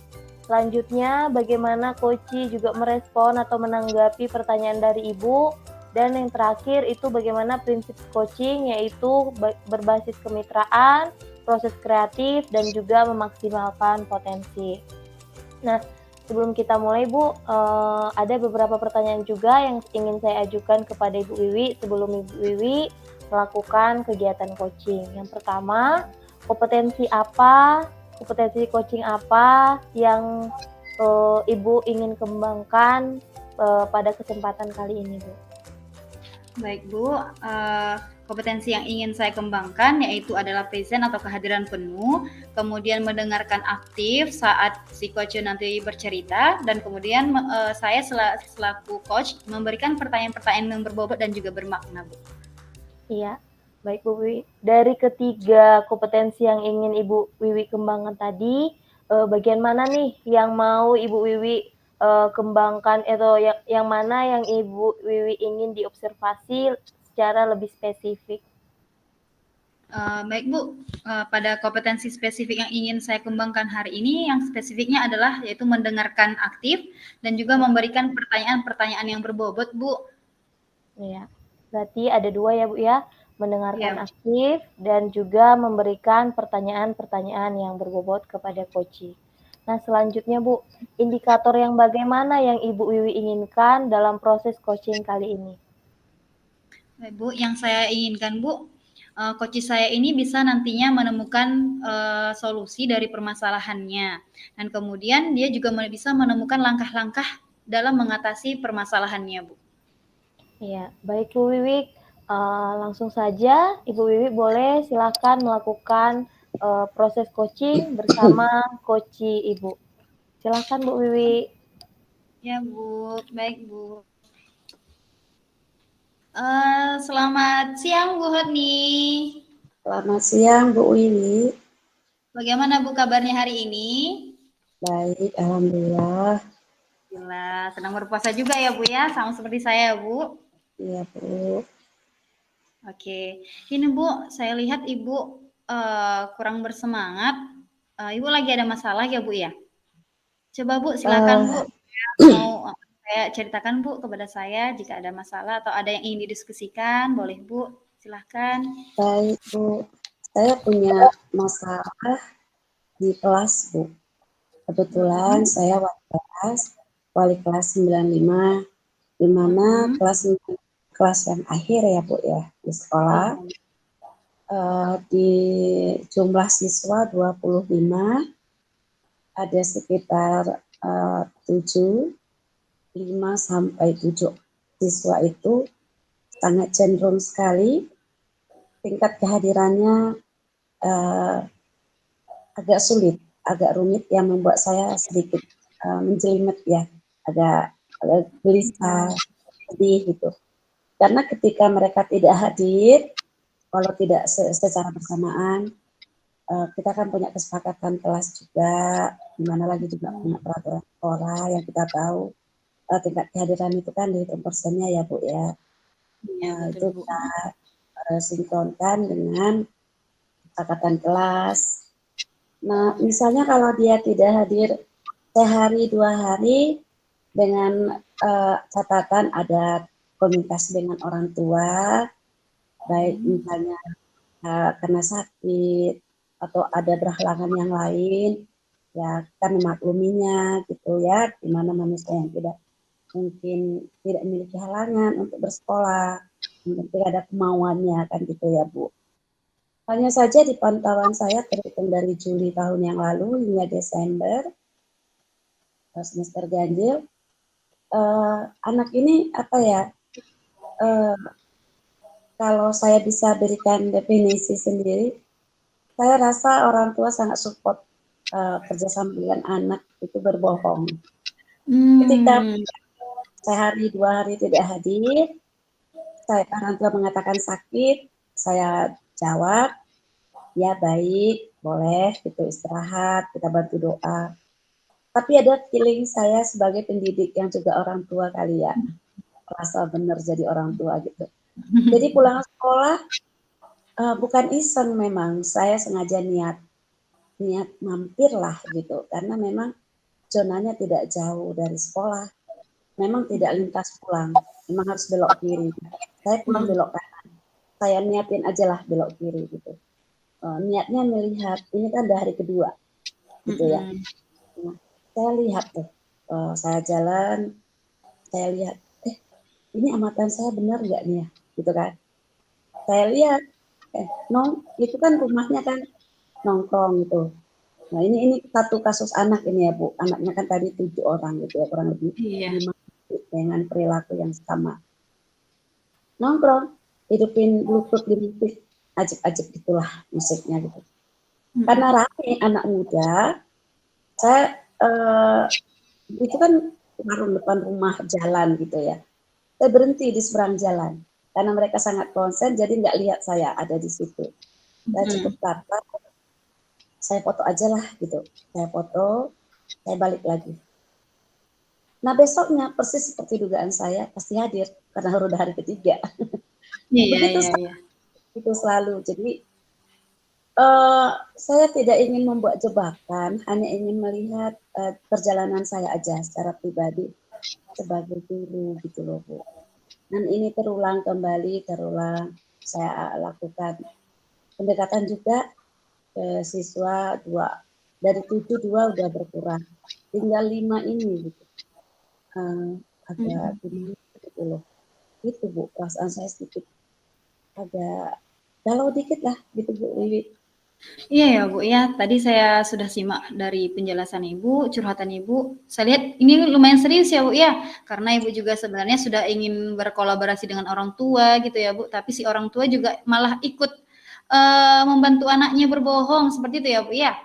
Selanjutnya, bagaimana Koci juga merespon atau menanggapi pertanyaan dari Ibu? Dan yang terakhir itu bagaimana prinsip coaching, yaitu berbasis kemitraan, proses kreatif, dan juga memaksimalkan potensi. Nah, sebelum kita mulai Bu, ada beberapa pertanyaan juga yang ingin saya ajukan kepada Ibu Wiwi sebelum Ibu Wiwi melakukan kegiatan coaching. Yang pertama, kompetensi coaching apa yang Ibu ingin kembangkan pada kesempatan kali ini, Bu? Baik Bu, kompetensi yang ingin saya kembangkan yaitu adalah present atau kehadiran penuh, kemudian mendengarkan aktif saat si coach nanti bercerita, dan kemudian saya selaku coach memberikan pertanyaan-pertanyaan yang berbobot dan juga bermakna, Bu. Iya, baik Bu Wiwi. Dari ketiga kompetensi yang ingin Ibu Wiwi kembangkan tadi, bagian mana nih yang mau Ibu Wiwi kembangkan, atau yang mana yang Ibu Wiwi ingin diobservasi secara lebih spesifik? Baik Bu, pada kompetensi spesifik yang ingin saya kembangkan hari ini, yang spesifiknya adalah yaitu mendengarkan aktif dan juga memberikan pertanyaan-pertanyaan yang berbobot, Bu. Iya, berarti ada dua ya Bu ya, mendengarkan Ya. aktif dan juga memberikan pertanyaan-pertanyaan yang berbobot kepada coach. Nah, selanjutnya Bu, indikator yang bagaimana yang Ibu Wiwi inginkan dalam proses coaching kali ini? Baik Bu, yang saya inginkan Bu, coach saya ini bisa nantinya menemukan solusi dari permasalahannya, dan kemudian dia juga bisa menemukan langkah-langkah dalam mengatasi permasalahannya, Bu. Ya, baik Bu Wiwi, langsung saja Ibu Wiwi boleh silakan melakukan proses coaching bersama coach Ibu. Silakan Bu Wiwi. Ya Bu, baik Bu. Selamat siang Bu Hotni. Selamat siang Bu Wiwi. Bagaimana Bu kabarnya hari ini? Baik, alhamdulillah. Alhamdulillah, sedang berpuasa juga ya Bu ya, sama seperti saya Bu. Iya Bu. Oke, ini Bu, saya lihat Ibu kurang bersemangat. Ibu lagi ada masalah ya Bu ya? Coba Bu, silakan Bu. Mau saya ceritakan Bu kepada saya jika ada masalah atau ada yang ingin didiskusikan, boleh Bu, silahkan. Baik Bu, saya punya masalah di kelas Bu. Kebetulan saya wali kelas 95, di mana kelas yang akhir ya Bu ya di sekolah. Di jumlah siswa 25, ada sekitar 5 sampai 7 siswa itu sangat cenderung sekali tingkat kehadirannya agak sulit, agak rumit, yang membuat saya sedikit menjelimet ya, agak gelisah, sedih gitu. Karena ketika mereka tidak hadir, kalau tidak secara bersamaan, kita kan punya kesepakatan kelas juga, dimana lagi juga punya peraturan sekolah yang kita tahu tingkat kehadiran itu kan dihitung persennya ya Bu ya. Itu kita sinkronkan dengan kesepakatan kelas. Nah, misalnya kalau dia tidak hadir sehari 2 hari dengan catatan ada komunikasi dengan orang tua, baik misalnya karena sakit atau ada berhalangan yang lain, ya kita memakluminya gitu ya, di mana manusia yang tidak mungkin tidak memiliki halangan untuk bersekolah, yang penting ada kemauannya kan gitu ya Bu. Hanya saja di pantauan saya terhitung dari Juli tahun yang lalu hingga Desember semester ganjil, anak ini apa ya, kalau saya bisa berikan definisi sendiri, saya rasa orang tua sangat support kerjasama dengan anak itu berbohong. Ketika sehari 2 hari tidak hadir, orang tua mengatakan sakit, saya jawab, ya baik, boleh gitu istirahat, kita bantu doa. Tapi ada feeling saya sebagai pendidik yang juga orang tua kali ya, merasa benar jadi orang tua gitu. Jadi pulang sekolah bukan iseng, memang saya sengaja niat mampir lah gitu, karena memang zonanya tidak jauh dari sekolah. memang tidak lintas pulang, memang harus belok kiri. Saya pulang belok kanan. Saya niatin aja lah belok kiri gitu. Niatnya melihat, ini kan udah hari kedua, gitu ya. Nah, saya lihat tuh, saya jalan, saya lihat, ini amatan saya benar nggak nih ya, gitu kan. Saya lihat, itu kan rumahnya kan nongkrong gitu. Nah ini satu kasus anak ini ya Bu, anaknya kan tadi 7 orang gitu ya, kurang lebih 5 dengan perilaku yang sama. Nongkrong, hidupin Bluetooth di musik, ajak-ajak gitulah musiknya gitu. Karena rame anak muda, saya itu kan warung depan rumah jalan gitu ya. Saya berhenti di seberang jalan karena mereka sangat konsen, jadi nggak lihat saya ada di situ. Saya cukup tatap, saya foto aja lah gitu. Saya foto, saya balik lagi. Nah besoknya persis seperti dugaan saya pasti hadir karena udah hari ketiga. Begitu itu selalu. Jadi saya tidak ingin membuat jebakan, hanya ingin melihat perjalanan saya aja secara pribadi sebagai guru gitu loh Bu. Dan ini terulang kembali, saya lakukan pendekatan juga ke siswa 2, dari 7 2 udah berkurang, tinggal 5 ini gitu. Agak gimana gitu loh. Itu Bu, perasaan saya sedikit agak galau dikit lah gitu Bu Wiwi. Iya ya Bu ya, tadi saya sudah simak dari penjelasan Ibu, curhatan Ibu. Saya lihat ini lumayan serius ya Bu ya, karena Ibu juga sebenarnya sudah ingin berkolaborasi dengan orang tua gitu ya Bu, tapi si orang tua juga malah ikut membantu anaknya berbohong seperti itu ya Bu ya.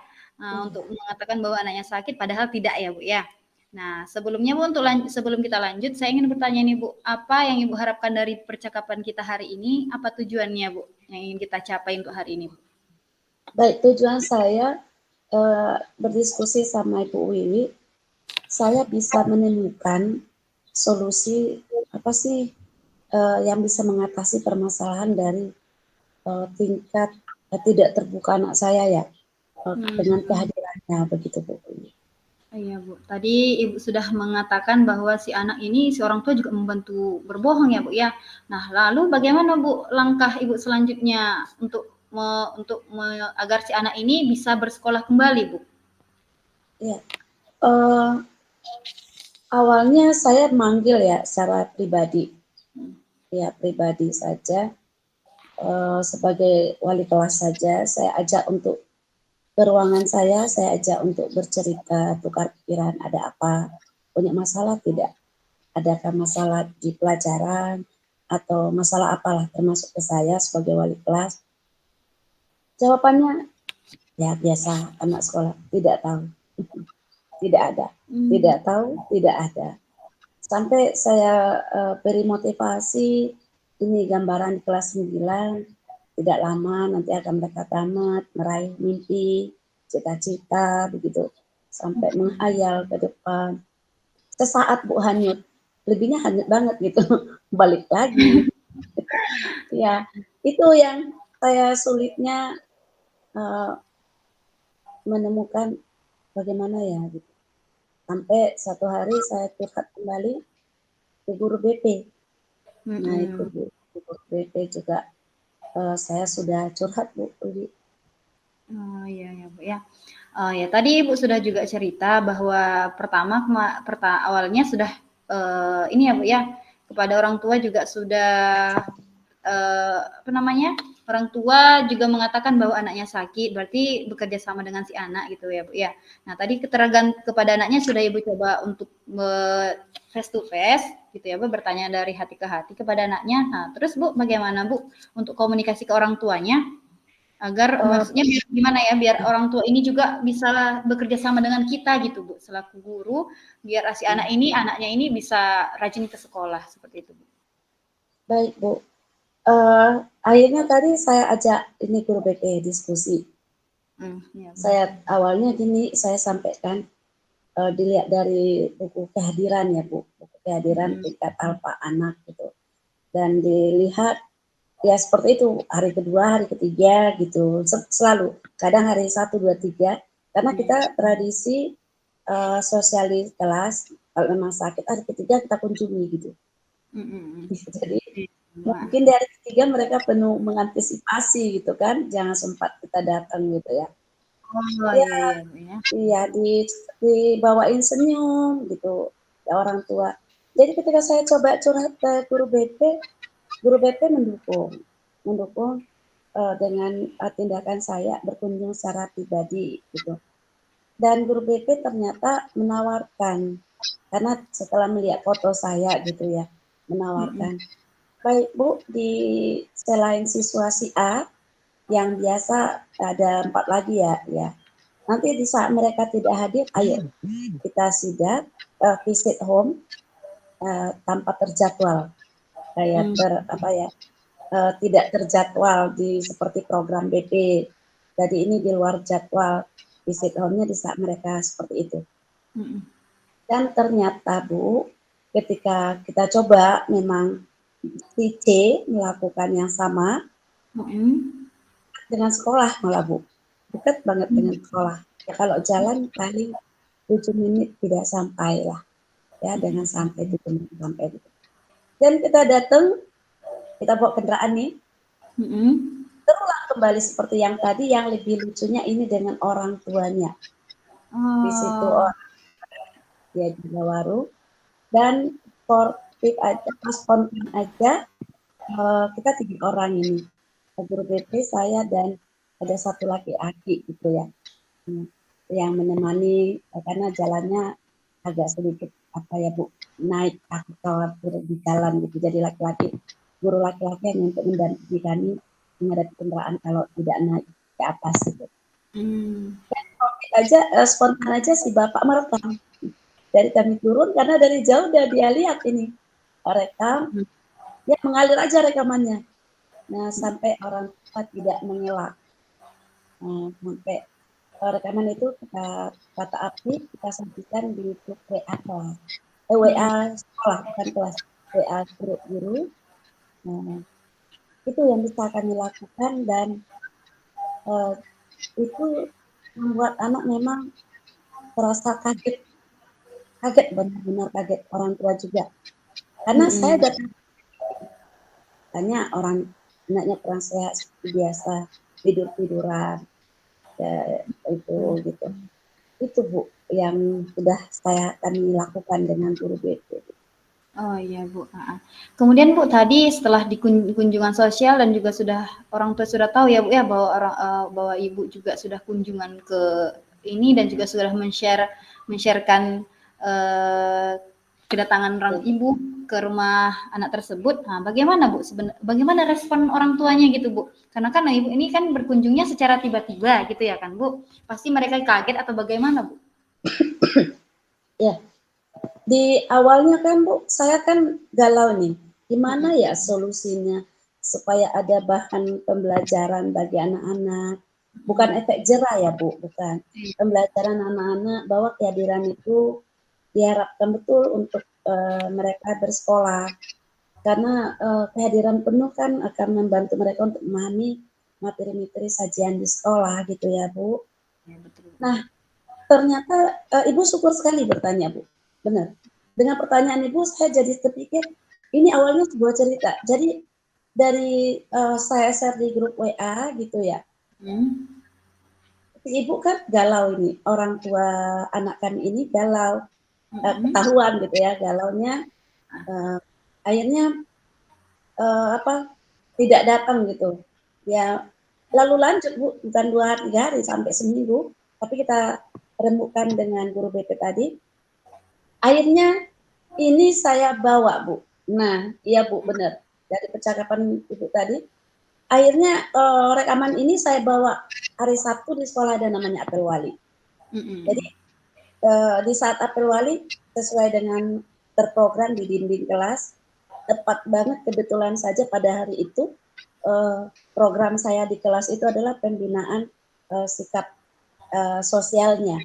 Untuk mengatakan bahwa anaknya sakit padahal tidak ya Bu ya. Nah, sebelumnya Bu, sebelum kita lanjut, saya ingin bertanya nih Bu, apa yang Ibu harapkan dari percakapan kita hari ini? Apa tujuannya Bu yang ingin kita capai untuk hari ini Bu? Baik, tujuan saya berdiskusi sama Ibu Wiwi, saya bisa menemukan solusi apa sih yang bisa mengatasi permasalahan dari tingkat tidak terbuka anak saya ya, dengan kehadirannya begitu Bu. Iya Bu, tadi Ibu sudah mengatakan bahwa si anak ini, si orang tua juga membantu berbohong ya Bu ya. Nah lalu bagaimana Bu langkah Ibu selanjutnya agar si anak ini bisa bersekolah kembali Bu? Ya, awalnya saya manggil ya secara pribadi, ya pribadi saja, sebagai wali kelas saja, saya ajak untuk ke ruangan saya ajak untuk bercerita, tukar pikiran, ada apa, punya masalah tidak, adakah masalah di pelajaran, atau masalah apalah termasuk ke saya sebagai wali kelas. Jawabannya, ya biasa anak sekolah, tidak tahu, tidak ada, tidak tahu, tidak ada. Sampai saya beri motivasi, ini gambaran di kelas 9, tidak lama nanti akan mereka tamat, meraih mimpi, cita-cita, begitu. Sampai menghayal ke depan. Sesaat Bu hanyut, lebihnya hanyut banget gitu, balik lagi. Ya, itu yang saya sulitnya menemukan bagaimana ya gitu. Sampai satu hari saya curhat kembali ke guru BP. Nah itu Bu, guru BP juga saya sudah curhat Bu. Oh iya ya Bu ya. Ya tadi Ibu sudah juga cerita bahwa awalnya sudah ini ya Bu ya, kepada orang tua juga sudah orang tua juga mengatakan bahwa anaknya sakit, berarti bekerja sama dengan si anak gitu ya Bu ya. Nah tadi keterangan kepada anaknya sudah Ibu coba untuk face to face gitu ya Bu, bertanya dari hati ke hati kepada anaknya. Nah terus Bu bagaimana Bu untuk komunikasi ke orang tuanya agar maksudnya biar gimana ya, biar orang tua ini juga bisa bekerja sama dengan kita gitu Bu, selaku guru, biar si anaknya ini bisa rajin ke sekolah seperti itu Bu. Baik Bu, akhirnya tadi saya ajak ini guru BP diskusi. Saya awalnya gini, saya sampaikan dilihat dari buku kehadiran ya Bu, buku kehadiran tingkat alfa anak gitu, dan dilihat ya seperti itu, hari kedua, hari ketiga gitu, selalu, kadang hari 1, 2, 3, karena kita tradisi sosialis kelas Kalau memang sakit, hari ketiga kita kunjungi gitu. Jadi Wah. mungkin di hari ketiga mereka penuh mengantisipasi gitu kan, jangan sempat kita datang gitu ya. Oh Ya, iya iya Bu ya. iya dibawain senyum gitu ya orang tua. Jadi ketika saya coba curhat ke guru BP mendukung dengan tindakan saya berkunjung secara pribadi gitu. Dan guru BP ternyata menawarkan, karena setelah melihat foto saya gitu ya, menawarkan, baik Bu, selain siswa si A yang biasa ada 4 lagi ya. Nanti di saat mereka tidak hadir, ayo kita sidak visit home tanpa terjadwal, kayak tidak terjadwal seperti program BP. Jadi ini di luar jadwal visit home-nya di saat mereka seperti itu. Dan ternyata Bu, ketika kita coba memang si C melakukan yang sama dengan sekolah malah Bu, dekat banget dengan sekolah. Ya kalau jalan paling 7 menit tidak sampai lah, ya dengan sampai 7 menit sampai gitu. Dan kita datang, kita bawa kendaraan nih, terulang kembali seperti yang tadi, yang lebih lucunya ini dengan orang tuanya. Di situ orang dia juga waru, dan sportif aja, spontan aja, kita 3 orang ini, guru BP, saya, dan ada 1 laki-laki gitu ya, yang menemani karena jalannya agak sedikit Bu, naik aku khawatir di jalan gitu. Jadi guru laki-laki yang untuk mendampingi kami menghadapi kendaraan kalau tidak naik ke atas gitu. Dan spontan aja si bapak merekam. Dari kami turun karena dari jauh dia lihat ini rekam, dia mengalir aja rekamannya. Nah sampai orang tua tidak mengelak. Sampai rekaman itu kata Api kita sampaikan di grup WA kelas, WA sekolah bukan kelas, WA grup guru. Itu yang bisa kami lakukan, dan itu membuat anak memang terasa kaget, benar-benar kaget, orang tua juga. Karena saya datang tanya anaknya kurang sehat seperti biasa, tiduran, itu gitu. Itu Bu yang sudah kami lakukan dengan guru BP. Oh iya Bu. Kemudian Bu, tadi setelah di kunjungan sosial dan juga orang tua sudah tahu ya Bu ya bahwa Ibu juga sudah kunjungan ke ini dan juga sudah men-sharekan kedatangan orang Ibu ke rumah anak tersebut. Nah, bagaimana Bu bagaimana respon orang tuanya gitu Bu? Karena kan Ibu ini kan berkunjungnya secara tiba-tiba gitu ya kan Bu. Pasti mereka kaget atau bagaimana Bu? Ya. Di awalnya kan Bu, saya kan galau nih, gimana ya solusinya supaya ada bahan pembelajaran bagi anak-anak, bukan efek jerah ya Bu, bukan. Pembelajaran anak-anak bahwa kehadiran itu diharapkan betul untuk mereka bersekolah, karena kehadiran penuh kan akan membantu mereka untuk memahami materi-materi sajian di sekolah gitu ya Bu. Nah, ternyata Ibu syukur sekali bertanya Bu, benar. Dengan pertanyaan Ibu, saya jadi terpikir, ini awalnya sebuah cerita. Jadi dari saya share di grup WA gitu ya. Si Ibu kan galau ini, orang tua anak kami ini galau, ketahuan gitu ya, galaunya. Akhirnya tidak datang gitu. Ya lalu lanjut Bu, bukan 2 hari, 3 hari sampai seminggu, tapi kita rembukan dengan guru BP tadi. Akhirnya ini saya bawa Bu. Nah, iya Bu, benar. Dari percakapan Ibu tadi, akhirnya rekaman ini saya bawa hari Sabtu di sekolah, ada namanya apel wali. Jadi di saat apel wali sesuai dengan terprogram di dinding kelas, tepat banget kebetulan saja pada hari itu program saya di kelas itu adalah pembinaan sikap sosialnya.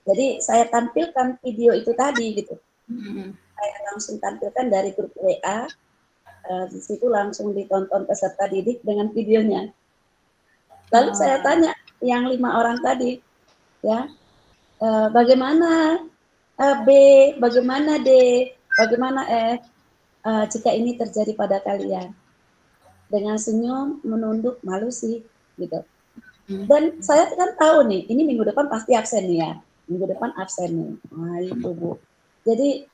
Jadi saya tampilkan video itu tadi gitu. Saya langsung tampilkan dari grup WA, di situ langsung ditonton peserta didik dengan videonya. Lalu saya tanya yang 5 orang tadi, ya, bagaimana B, bagaimana D, bagaimana F, jika ini terjadi pada kalian. Dengan senyum, menunduk, malu sih, gitu. Dan saya kan tahu nih, ini minggu depan pasti absen nih ya. Minggu depan absen nih. Nah itu Bu. Jadi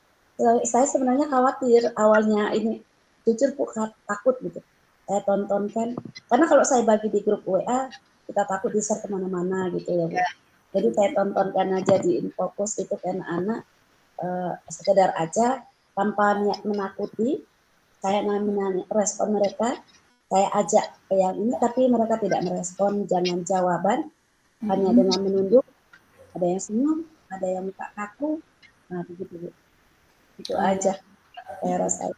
saya sebenarnya khawatir awalnya ini. Jujur Bu, takut gitu. Saya tontonkan. Karena kalau saya bagi di grup WA, kita takut di-share kemana-mana gitu ya Bu. Jadi saya tontonkan aja di Infokus itu ke anak-anak. Sekedar aja, tanpa niat menakuti. Saya nanya respon mereka. Saya ajak ke yang ini, tapi mereka tidak merespon, jangan jawaban, hanya dengan menunduk, ada yang senyum, ada yang muka kaku, nah begitu. Itu aja saya rasa.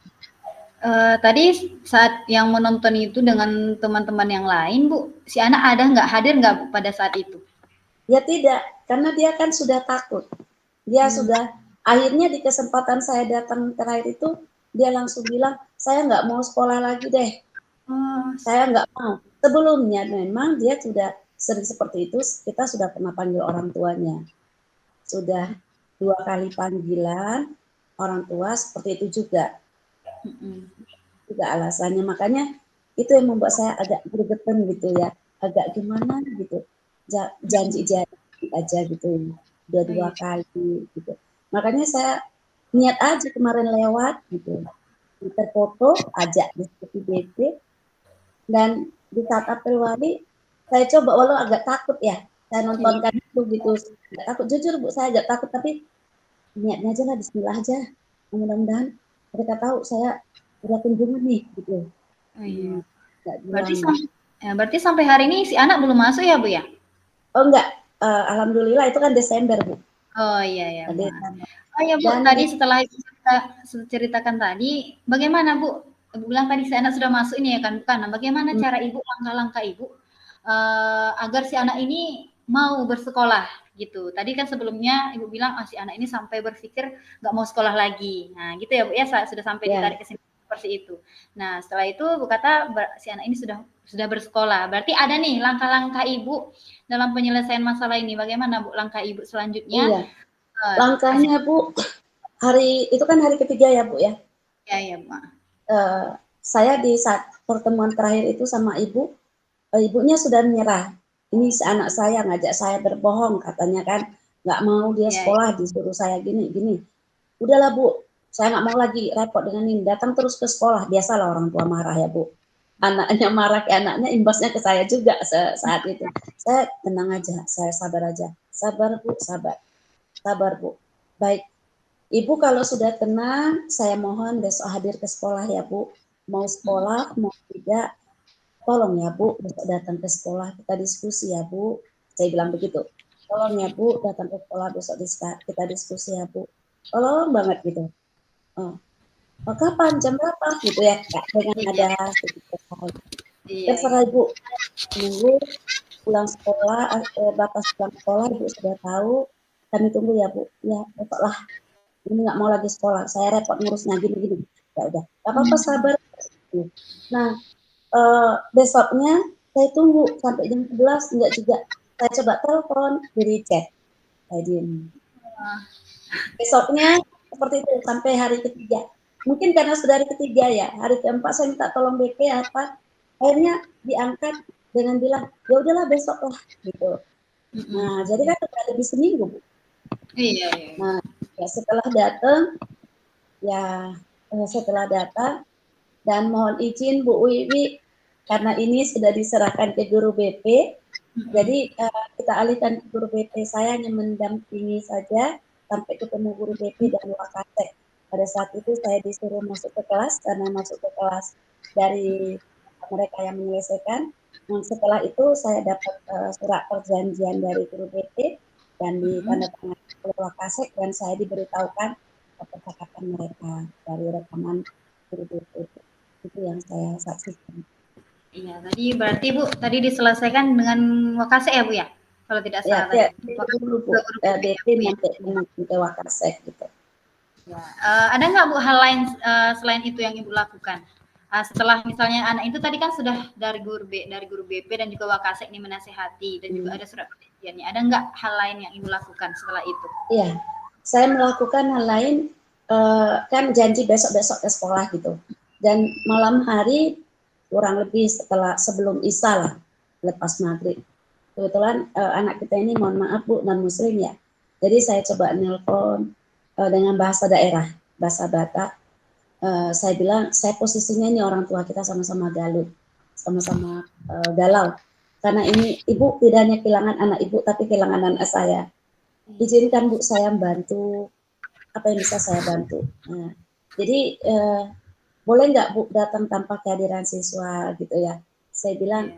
Tadi saat yang menonton itu dengan teman-teman yang lain, Bu, si anak hadir nggak Bu, pada saat itu? Ya tidak, karena dia kan sudah takut. Dia sudah, akhirnya di kesempatan saya datang terakhir itu, dia langsung bilang, saya nggak mau sekolah lagi deh. Saya nggak mau. Sebelumnya memang dia sudah sering seperti itu, kita sudah pernah panggil orang tuanya. Sudah 2 kali panggilan, orang tua seperti itu juga. Juga alasannya, makanya itu yang membuat saya agak gregetan gitu ya, agak gimana gitu, janji aja gitu, dua kali gitu. Makanya saya niat aja kemarin lewat gitu, terfoto ajak diskusi BP, dan di saat April saya coba, walau agak takut ya, saya nontonkan itu gitu, agak takut, jujur Bu, saya agak takut, tapi niatnya aja lah, bismillah aja, mudah-mudahan mereka tahu saya udah kunjungan nih gitu. Berarti sampai hari ini si anak belum masuk ya Bu ya? Oh enggak, alhamdulillah itu kan Desember Bu. Oh iya ya. Desember. Oh ya Bu, Dan tadi setelah kita ceritakan tadi, bagaimana Bu? Ibu bilang tadi si anak sudah masuk ini ya kan, bukan? Nah, bagaimana cara Ibu, langkah-langkah Ibu agar si anak ini mau bersekolah gitu? Tadi kan sebelumnya Ibu bilang, si anak ini sampai berpikir nggak mau sekolah lagi. Nah gitu ya Bu ya, sudah sampai ditarik ke sini seperti itu. Nah setelah itu Bu kata si anak ini sudah bersekolah. Berarti ada nih langkah-langkah Ibu dalam penyelesaian masalah ini. Bagaimana Bu langkah Ibu selanjutnya? iya, langkahnya Bu, itu kan hari ketiga ya Bu ya. Ya Bu. Saya di saat pertemuan terakhir itu sama Ibu, ibunya sudah menyerah. Ini si anak saya ngajak saya berbohong, katanya kan nggak mau dia sekolah, disuruh saya gini. Udahlah Bu, saya nggak mau lagi repot dengan ini, datang terus ke sekolah. Biasalah orang tua marah ya Bu. Anaknya marah ke anaknya, imbasnya ke saya juga saat itu. Saya tenang aja, saya sabar aja. Sabar Bu, sabar Bu. Baik, Ibu kalau sudah tenang, saya mohon besok hadir ke sekolah ya Bu. Mau sekolah, mau tidak, tolong ya Bu, besok datang ke sekolah, kita diskusi ya Bu. Saya bilang begitu. Tolong ya Bu, datang ke sekolah besok kita diskusi ya Bu. Tolong banget gitu. Kapan, jam berapa gitu ya, Kak, dengan ada sedikit terserah Ibu. Nunggu pulang sekolah, batas pulang sekolah Ibu sudah tahu, kami tunggu ya Bu. Ya, besok lah. Ini nggak mau lagi sekolah, saya repot ngurusnya gini. Ya udah, nggak apa-apa, sabar. Nah, besoknya saya tunggu sampai jam 11, enggak juga. Saya coba telepon, jadi chat. Saya diem. Besoknya seperti itu sampai hari ketiga. Mungkin karena sudah hari ketiga ya, hari keempat saya minta tolong BP apa, akhirnya diangkat dengan bilang, ya udahlah besok lah gitu. Nah, jadi kan sudah lebih seminggu Bu. Iya. Nah, ya setelah datang dan mohon izin Bu Wiwi, karena ini sudah diserahkan ke guru BP, jadi kita alihkan ke guru BP, saya hanya mendampingi saja sampai ketemu guru BP dan Wakasek. Pada saat itu saya disuruh masuk ke kelas, karena masuk ke kelas dari mereka yang menyelesaikan. Dan setelah itu saya dapat surat perjanjian dari guru BP dan ditandatangani oleh Wakasek, dan saya diberitahukan percakapan mereka dari rekaman guru BP. Itu yang saya saksikan. Iya, tadi berarti Bu, tadi diselesaikan dengan Wakasek ya Bu ya? Kalau tidak salah ya, tadi. Dulu Bu, BP sampai ke Wakasek gitu. Ya. Ada nggak Bu hal lain selain itu yang Ibu lakukan? Setelah misalnya anak itu tadi kan sudah dari guru BP dan juga Wakasek ini menasehati dan juga ada surat perjanjiannya. Ada nggak hal lain yang Ibu lakukan setelah itu? Iya, saya melakukan hal lain, kan janji besok-besok ke sekolah gitu. Dan malam hari kurang lebih sebelum Isya lah, lepas maghrib. Kebetulan anak kita ini mohon maaf Bu, non muslim ya. Jadi saya coba nelpon dengan bahasa daerah, bahasa Batak. Saya bilang, saya posisinya ini orang tua kita sama-sama galau, sama-sama galau. Karena ini ibu tidak hanya kehilangan anak ibu, tapi kehilangan anak saya. Izinkan Bu saya membantu, apa yang bisa saya bantu. Nah, jadi boleh nggak Bu datang tanpa kehadiran siswa gitu ya. Saya bilang,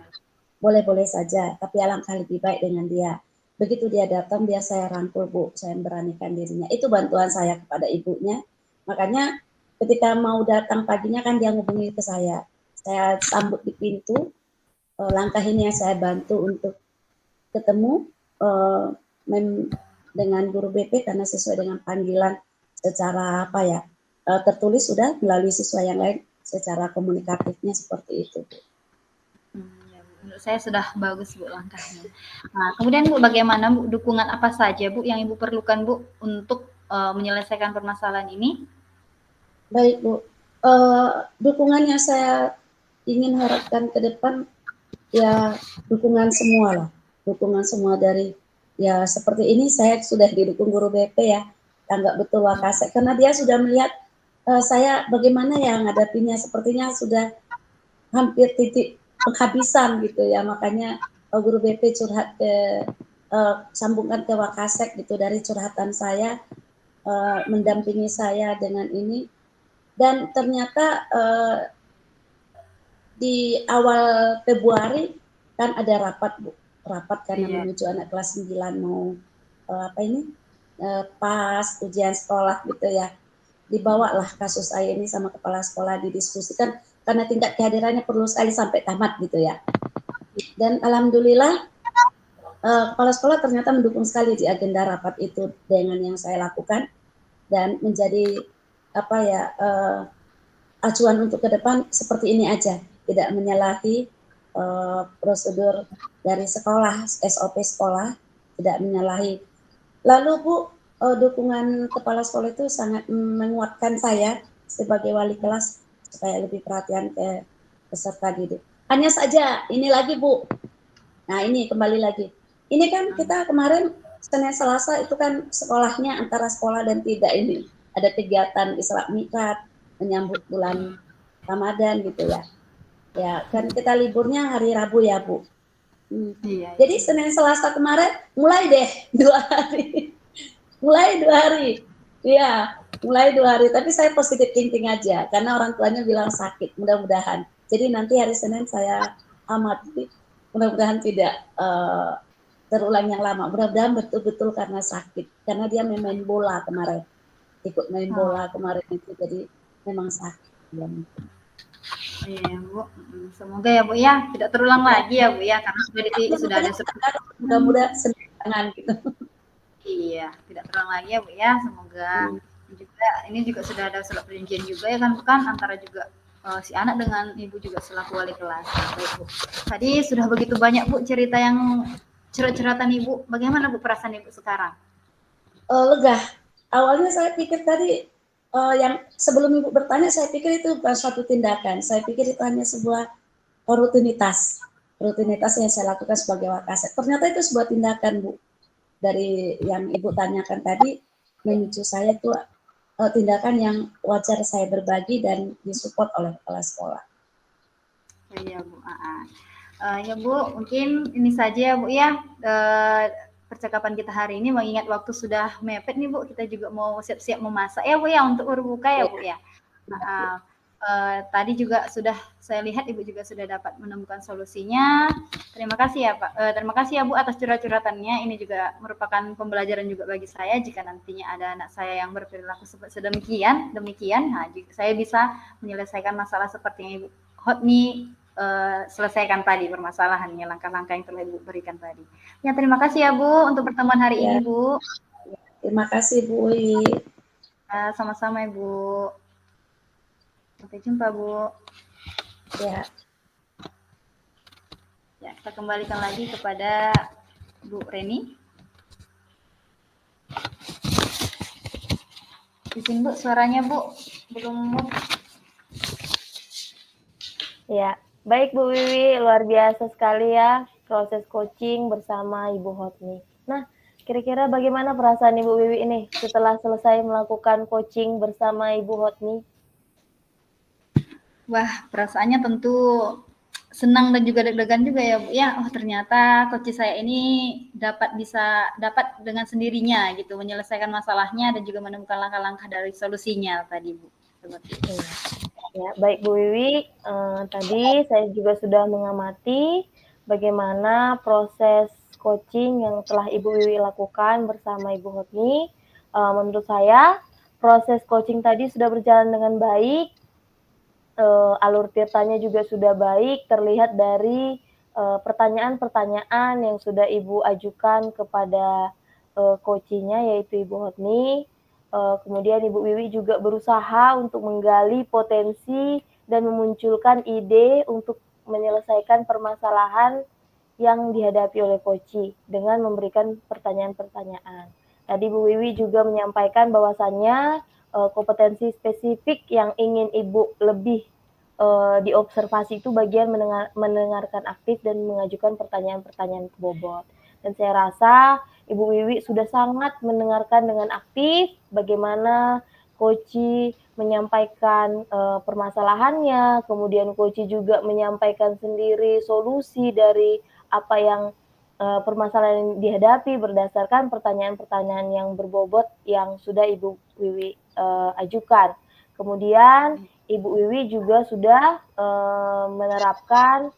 boleh-boleh saja, tapi alangkah lebih baik dengan dia. Begitu dia datang, biar saya rangkul Bu, saya beranikan dirinya. Itu bantuan saya kepada ibunya. Makanya ketika mau datang paginya kan dia ngubungi ke saya sambut di pintu, langkah ini yang saya bantu untuk ketemu dengan guru BP karena sesuai dengan panggilan secara apa ya, tertulis sudah melalui siswa yang lain secara komunikatifnya seperti itu. Menurut saya sudah bagus Bu langkahnya. Nah, kemudian Bu, bagaimana Bu, dukungan apa saja Bu yang Ibu perlukan Bu untuk menyelesaikan permasalahan ini? Baik Bu, dukungan yang saya ingin harapkan ke depan ya dukungan semua lah, dukungan semua dari ya seperti ini saya sudah didukung guru BP ya, tanggap betul Wakasek karena dia sudah melihat saya bagaimana ya menghadapinya, sepertinya sudah hampir titik penghabisan gitu ya, makanya guru BP curhat ke sambungkan ke Wakasek gitu dari curhatan saya, mendampingi saya dengan ini. Dan ternyata di awal Februari kan ada rapat Bu, rapat karena menuju anak kelas 9 mau pas ujian sekolah gitu ya. Dibawalah kasus saya ini sama kepala sekolah didiskusikan karena tingkat kehadirannya perlu sekali sampai tamat gitu ya. Dan alhamdulillah kepala sekolah ternyata mendukung sekali di agenda rapat itu dengan yang saya lakukan dan menjadi apa ya acuan untuk ke depan seperti ini aja, tidak menyalahi prosedur dari sekolah, SOP sekolah, tidak menyalahi. Lalu Bu, dukungan kepala sekolah itu sangat menguatkan saya sebagai wali kelas supaya lebih perhatian ke peserta didik. Hanya saja, ini lagi Bu, nah ini kembali lagi. Ini kan kita kemarin Senin Selasa itu kan sekolahnya antara sekolah dan tidak ini. Ada kegiatan Isra Mi'raj, menyambut bulan Ramadan gitu ya. Ya, kan kita liburnya hari Rabu ya, Bu. Jadi Senin Selasa kemarin mulai deh 2 hari. Mulai 2 hari. Iya, mulai 2 hari. Tapi saya positif thinking aja karena orang tuanya bilang sakit, mudah-mudahan. Jadi nanti hari Senin saya amati, mudah-mudahan tidak terulang yang lama. Mudah-mudahan betul-betul karena sakit. Karena dia main bola kemarin. Ikut main bola kemarin itu, jadi memang sakit. Iya Bu, semoga ya Bu ya tidak terulang lagi ya Bu ya karena sudah ada mudah-mudahan senang gitu. Iya, tidak terulang lagi ya Bu ya, semoga juga ini juga sudah ada surat perjanjian juga ya kan bukan antara juga si anak dengan ibu juga selaku wali kelas. Baik Bu. Tadi sudah begitu banyak Bu cerita yang curhat-curhatan Ibu. Bagaimana Bu perasaan Ibu sekarang? Lega. Awalnya saya pikir tadi yang sebelum Ibu bertanya, saya pikir itu bukan suatu tindakan. Saya pikir itu hanya sebuah rutinitas yang saya lakukan sebagai Wakasek. Ternyata itu sebuah tindakan, Bu. Dari yang Ibu tanyakan tadi, menuju saya itu tindakan yang wajar saya berbagi dan disupport oleh kepala sekolah. Iya Bu. Ya Bu, mungkin ini saja ya Bu ya. Percakapan kita hari ini mengingat waktu sudah mepet nih Bu, kita juga mau siap-siap memasak ya Bu ya untuk berbuka ya Bu ya. Tadi juga sudah saya lihat Ibu juga sudah dapat menemukan solusinya. Terima kasih ya Pak. Terima kasih ya Bu atas curhat-curhatannya. Ini juga merupakan pembelajaran juga bagi saya jika nantinya ada anak saya yang berperilaku sedemikian, nah, saya bisa menyelesaikan masalah seperti yang Ibu Hotni selesaikan tadi permasalahannya, langkah-langkah yang telah Ibu berikan tadi. Ya, terima kasih ya Bu untuk pertemuan hari ini Bu. Terima kasih Bu. Sama-sama Ibu. Sampai jumpa Bu. Ya. Ya, kita kembalikan lagi kepada Bu Reni. Izin Bu, suaranya Bu. Belum. Ya, baik Bu Wiwi, luar biasa sekali ya proses coaching bersama Ibu Hotni. Nah, kira-kira bagaimana perasaan Ibu Wiwi ini setelah selesai melakukan coaching bersama Ibu Hotni? Wah, perasaannya tentu senang dan juga deg-degan juga ya Bu ya. Oh, ternyata coach saya ini dapat dengan sendirinya gitu menyelesaikan masalahnya dan juga menemukan langkah-langkah dari solusinya tadi Bu. Seperti itu. Ya, baik Bu Wiwi, tadi saya juga sudah mengamati bagaimana proses coaching yang telah Ibu Wiwi lakukan bersama Ibu Hotni. Menurut saya, proses coaching tadi sudah berjalan dengan baik, alur ceritanya juga sudah baik, terlihat dari pertanyaan-pertanyaan yang sudah Ibu ajukan kepada coachingnya, yaitu Ibu Hotni. Kemudian Ibu Wiwi juga berusaha untuk menggali potensi dan memunculkan ide untuk menyelesaikan permasalahan yang dihadapi oleh coach dengan memberikan pertanyaan-pertanyaan. Tadi Bu Wiwi juga menyampaikan bahwasannya kompetensi spesifik yang ingin Ibu lebih diobservasi itu bagian mendengarkan aktif dan mengajukan pertanyaan-pertanyaan bobot. Dan saya rasa Ibu Wiwi sudah sangat mendengarkan dengan aktif bagaimana coach menyampaikan permasalahannya, kemudian coach juga menyampaikan sendiri solusi dari apa yang permasalahan yang dihadapi berdasarkan pertanyaan-pertanyaan yang berbobot yang sudah Ibu Wiwi ajukan. Kemudian Ibu Wiwi juga sudah menerapkan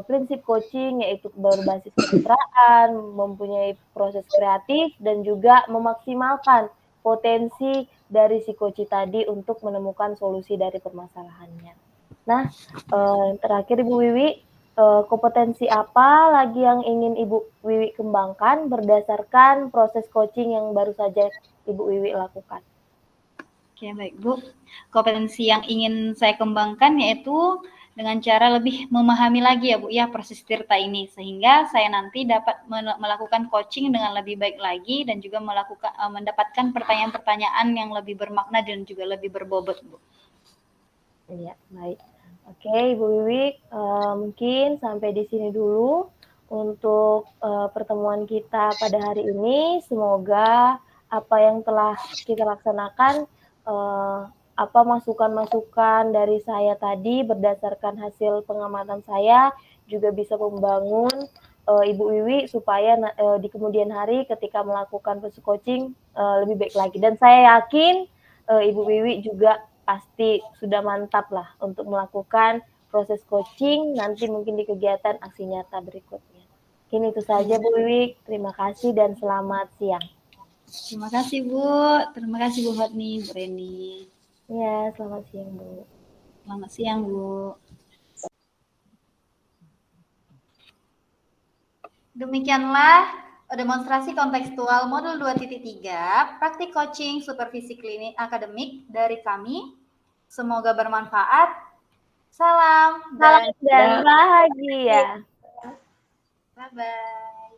prinsip coaching, yaitu berbasis kemitraan, mempunyai proses kreatif, dan juga memaksimalkan potensi dari si coach tadi untuk menemukan solusi dari permasalahannya. Nah, terakhir Ibu Wiwi, kompetensi apa lagi yang ingin Ibu Wiwi kembangkan berdasarkan proses coaching yang baru saja Ibu Wiwi lakukan? Oke, baik Bu. Kompetensi yang ingin saya kembangkan yaitu dengan cara lebih memahami lagi ya Bu ya proses tirta ini sehingga saya nanti dapat melakukan coaching dengan lebih baik lagi dan juga mendapatkan pertanyaan-pertanyaan yang lebih bermakna dan juga lebih berbobot Bu. Iya, baik. Oke, Ibu Wiwi, mungkin sampai di sini dulu untuk pertemuan kita pada hari ini. Semoga apa yang telah kita laksanakan, apa masukan-masukan dari saya tadi berdasarkan hasil pengamatan saya juga bisa membangun Ibu Wiwi supaya di kemudian hari ketika melakukan proses coaching lebih baik lagi. Dan saya yakin Ibu Wiwi juga pasti sudah mantap lah untuk melakukan proses coaching nanti mungkin di kegiatan aksi nyata berikutnya. Mungkin itu saja Bu Wiwi, terima kasih dan selamat siang. Terima kasih Bu, terima kasih Bu Hotni, Bu Reni. Ya, selamat siang Bu. Selamat siang Bu. Demikianlah demonstrasi kontekstual modul 2.3 praktik coaching supervisi klinik akademik dari kami. Semoga bermanfaat. Salam dan bahagia. Bye-bye.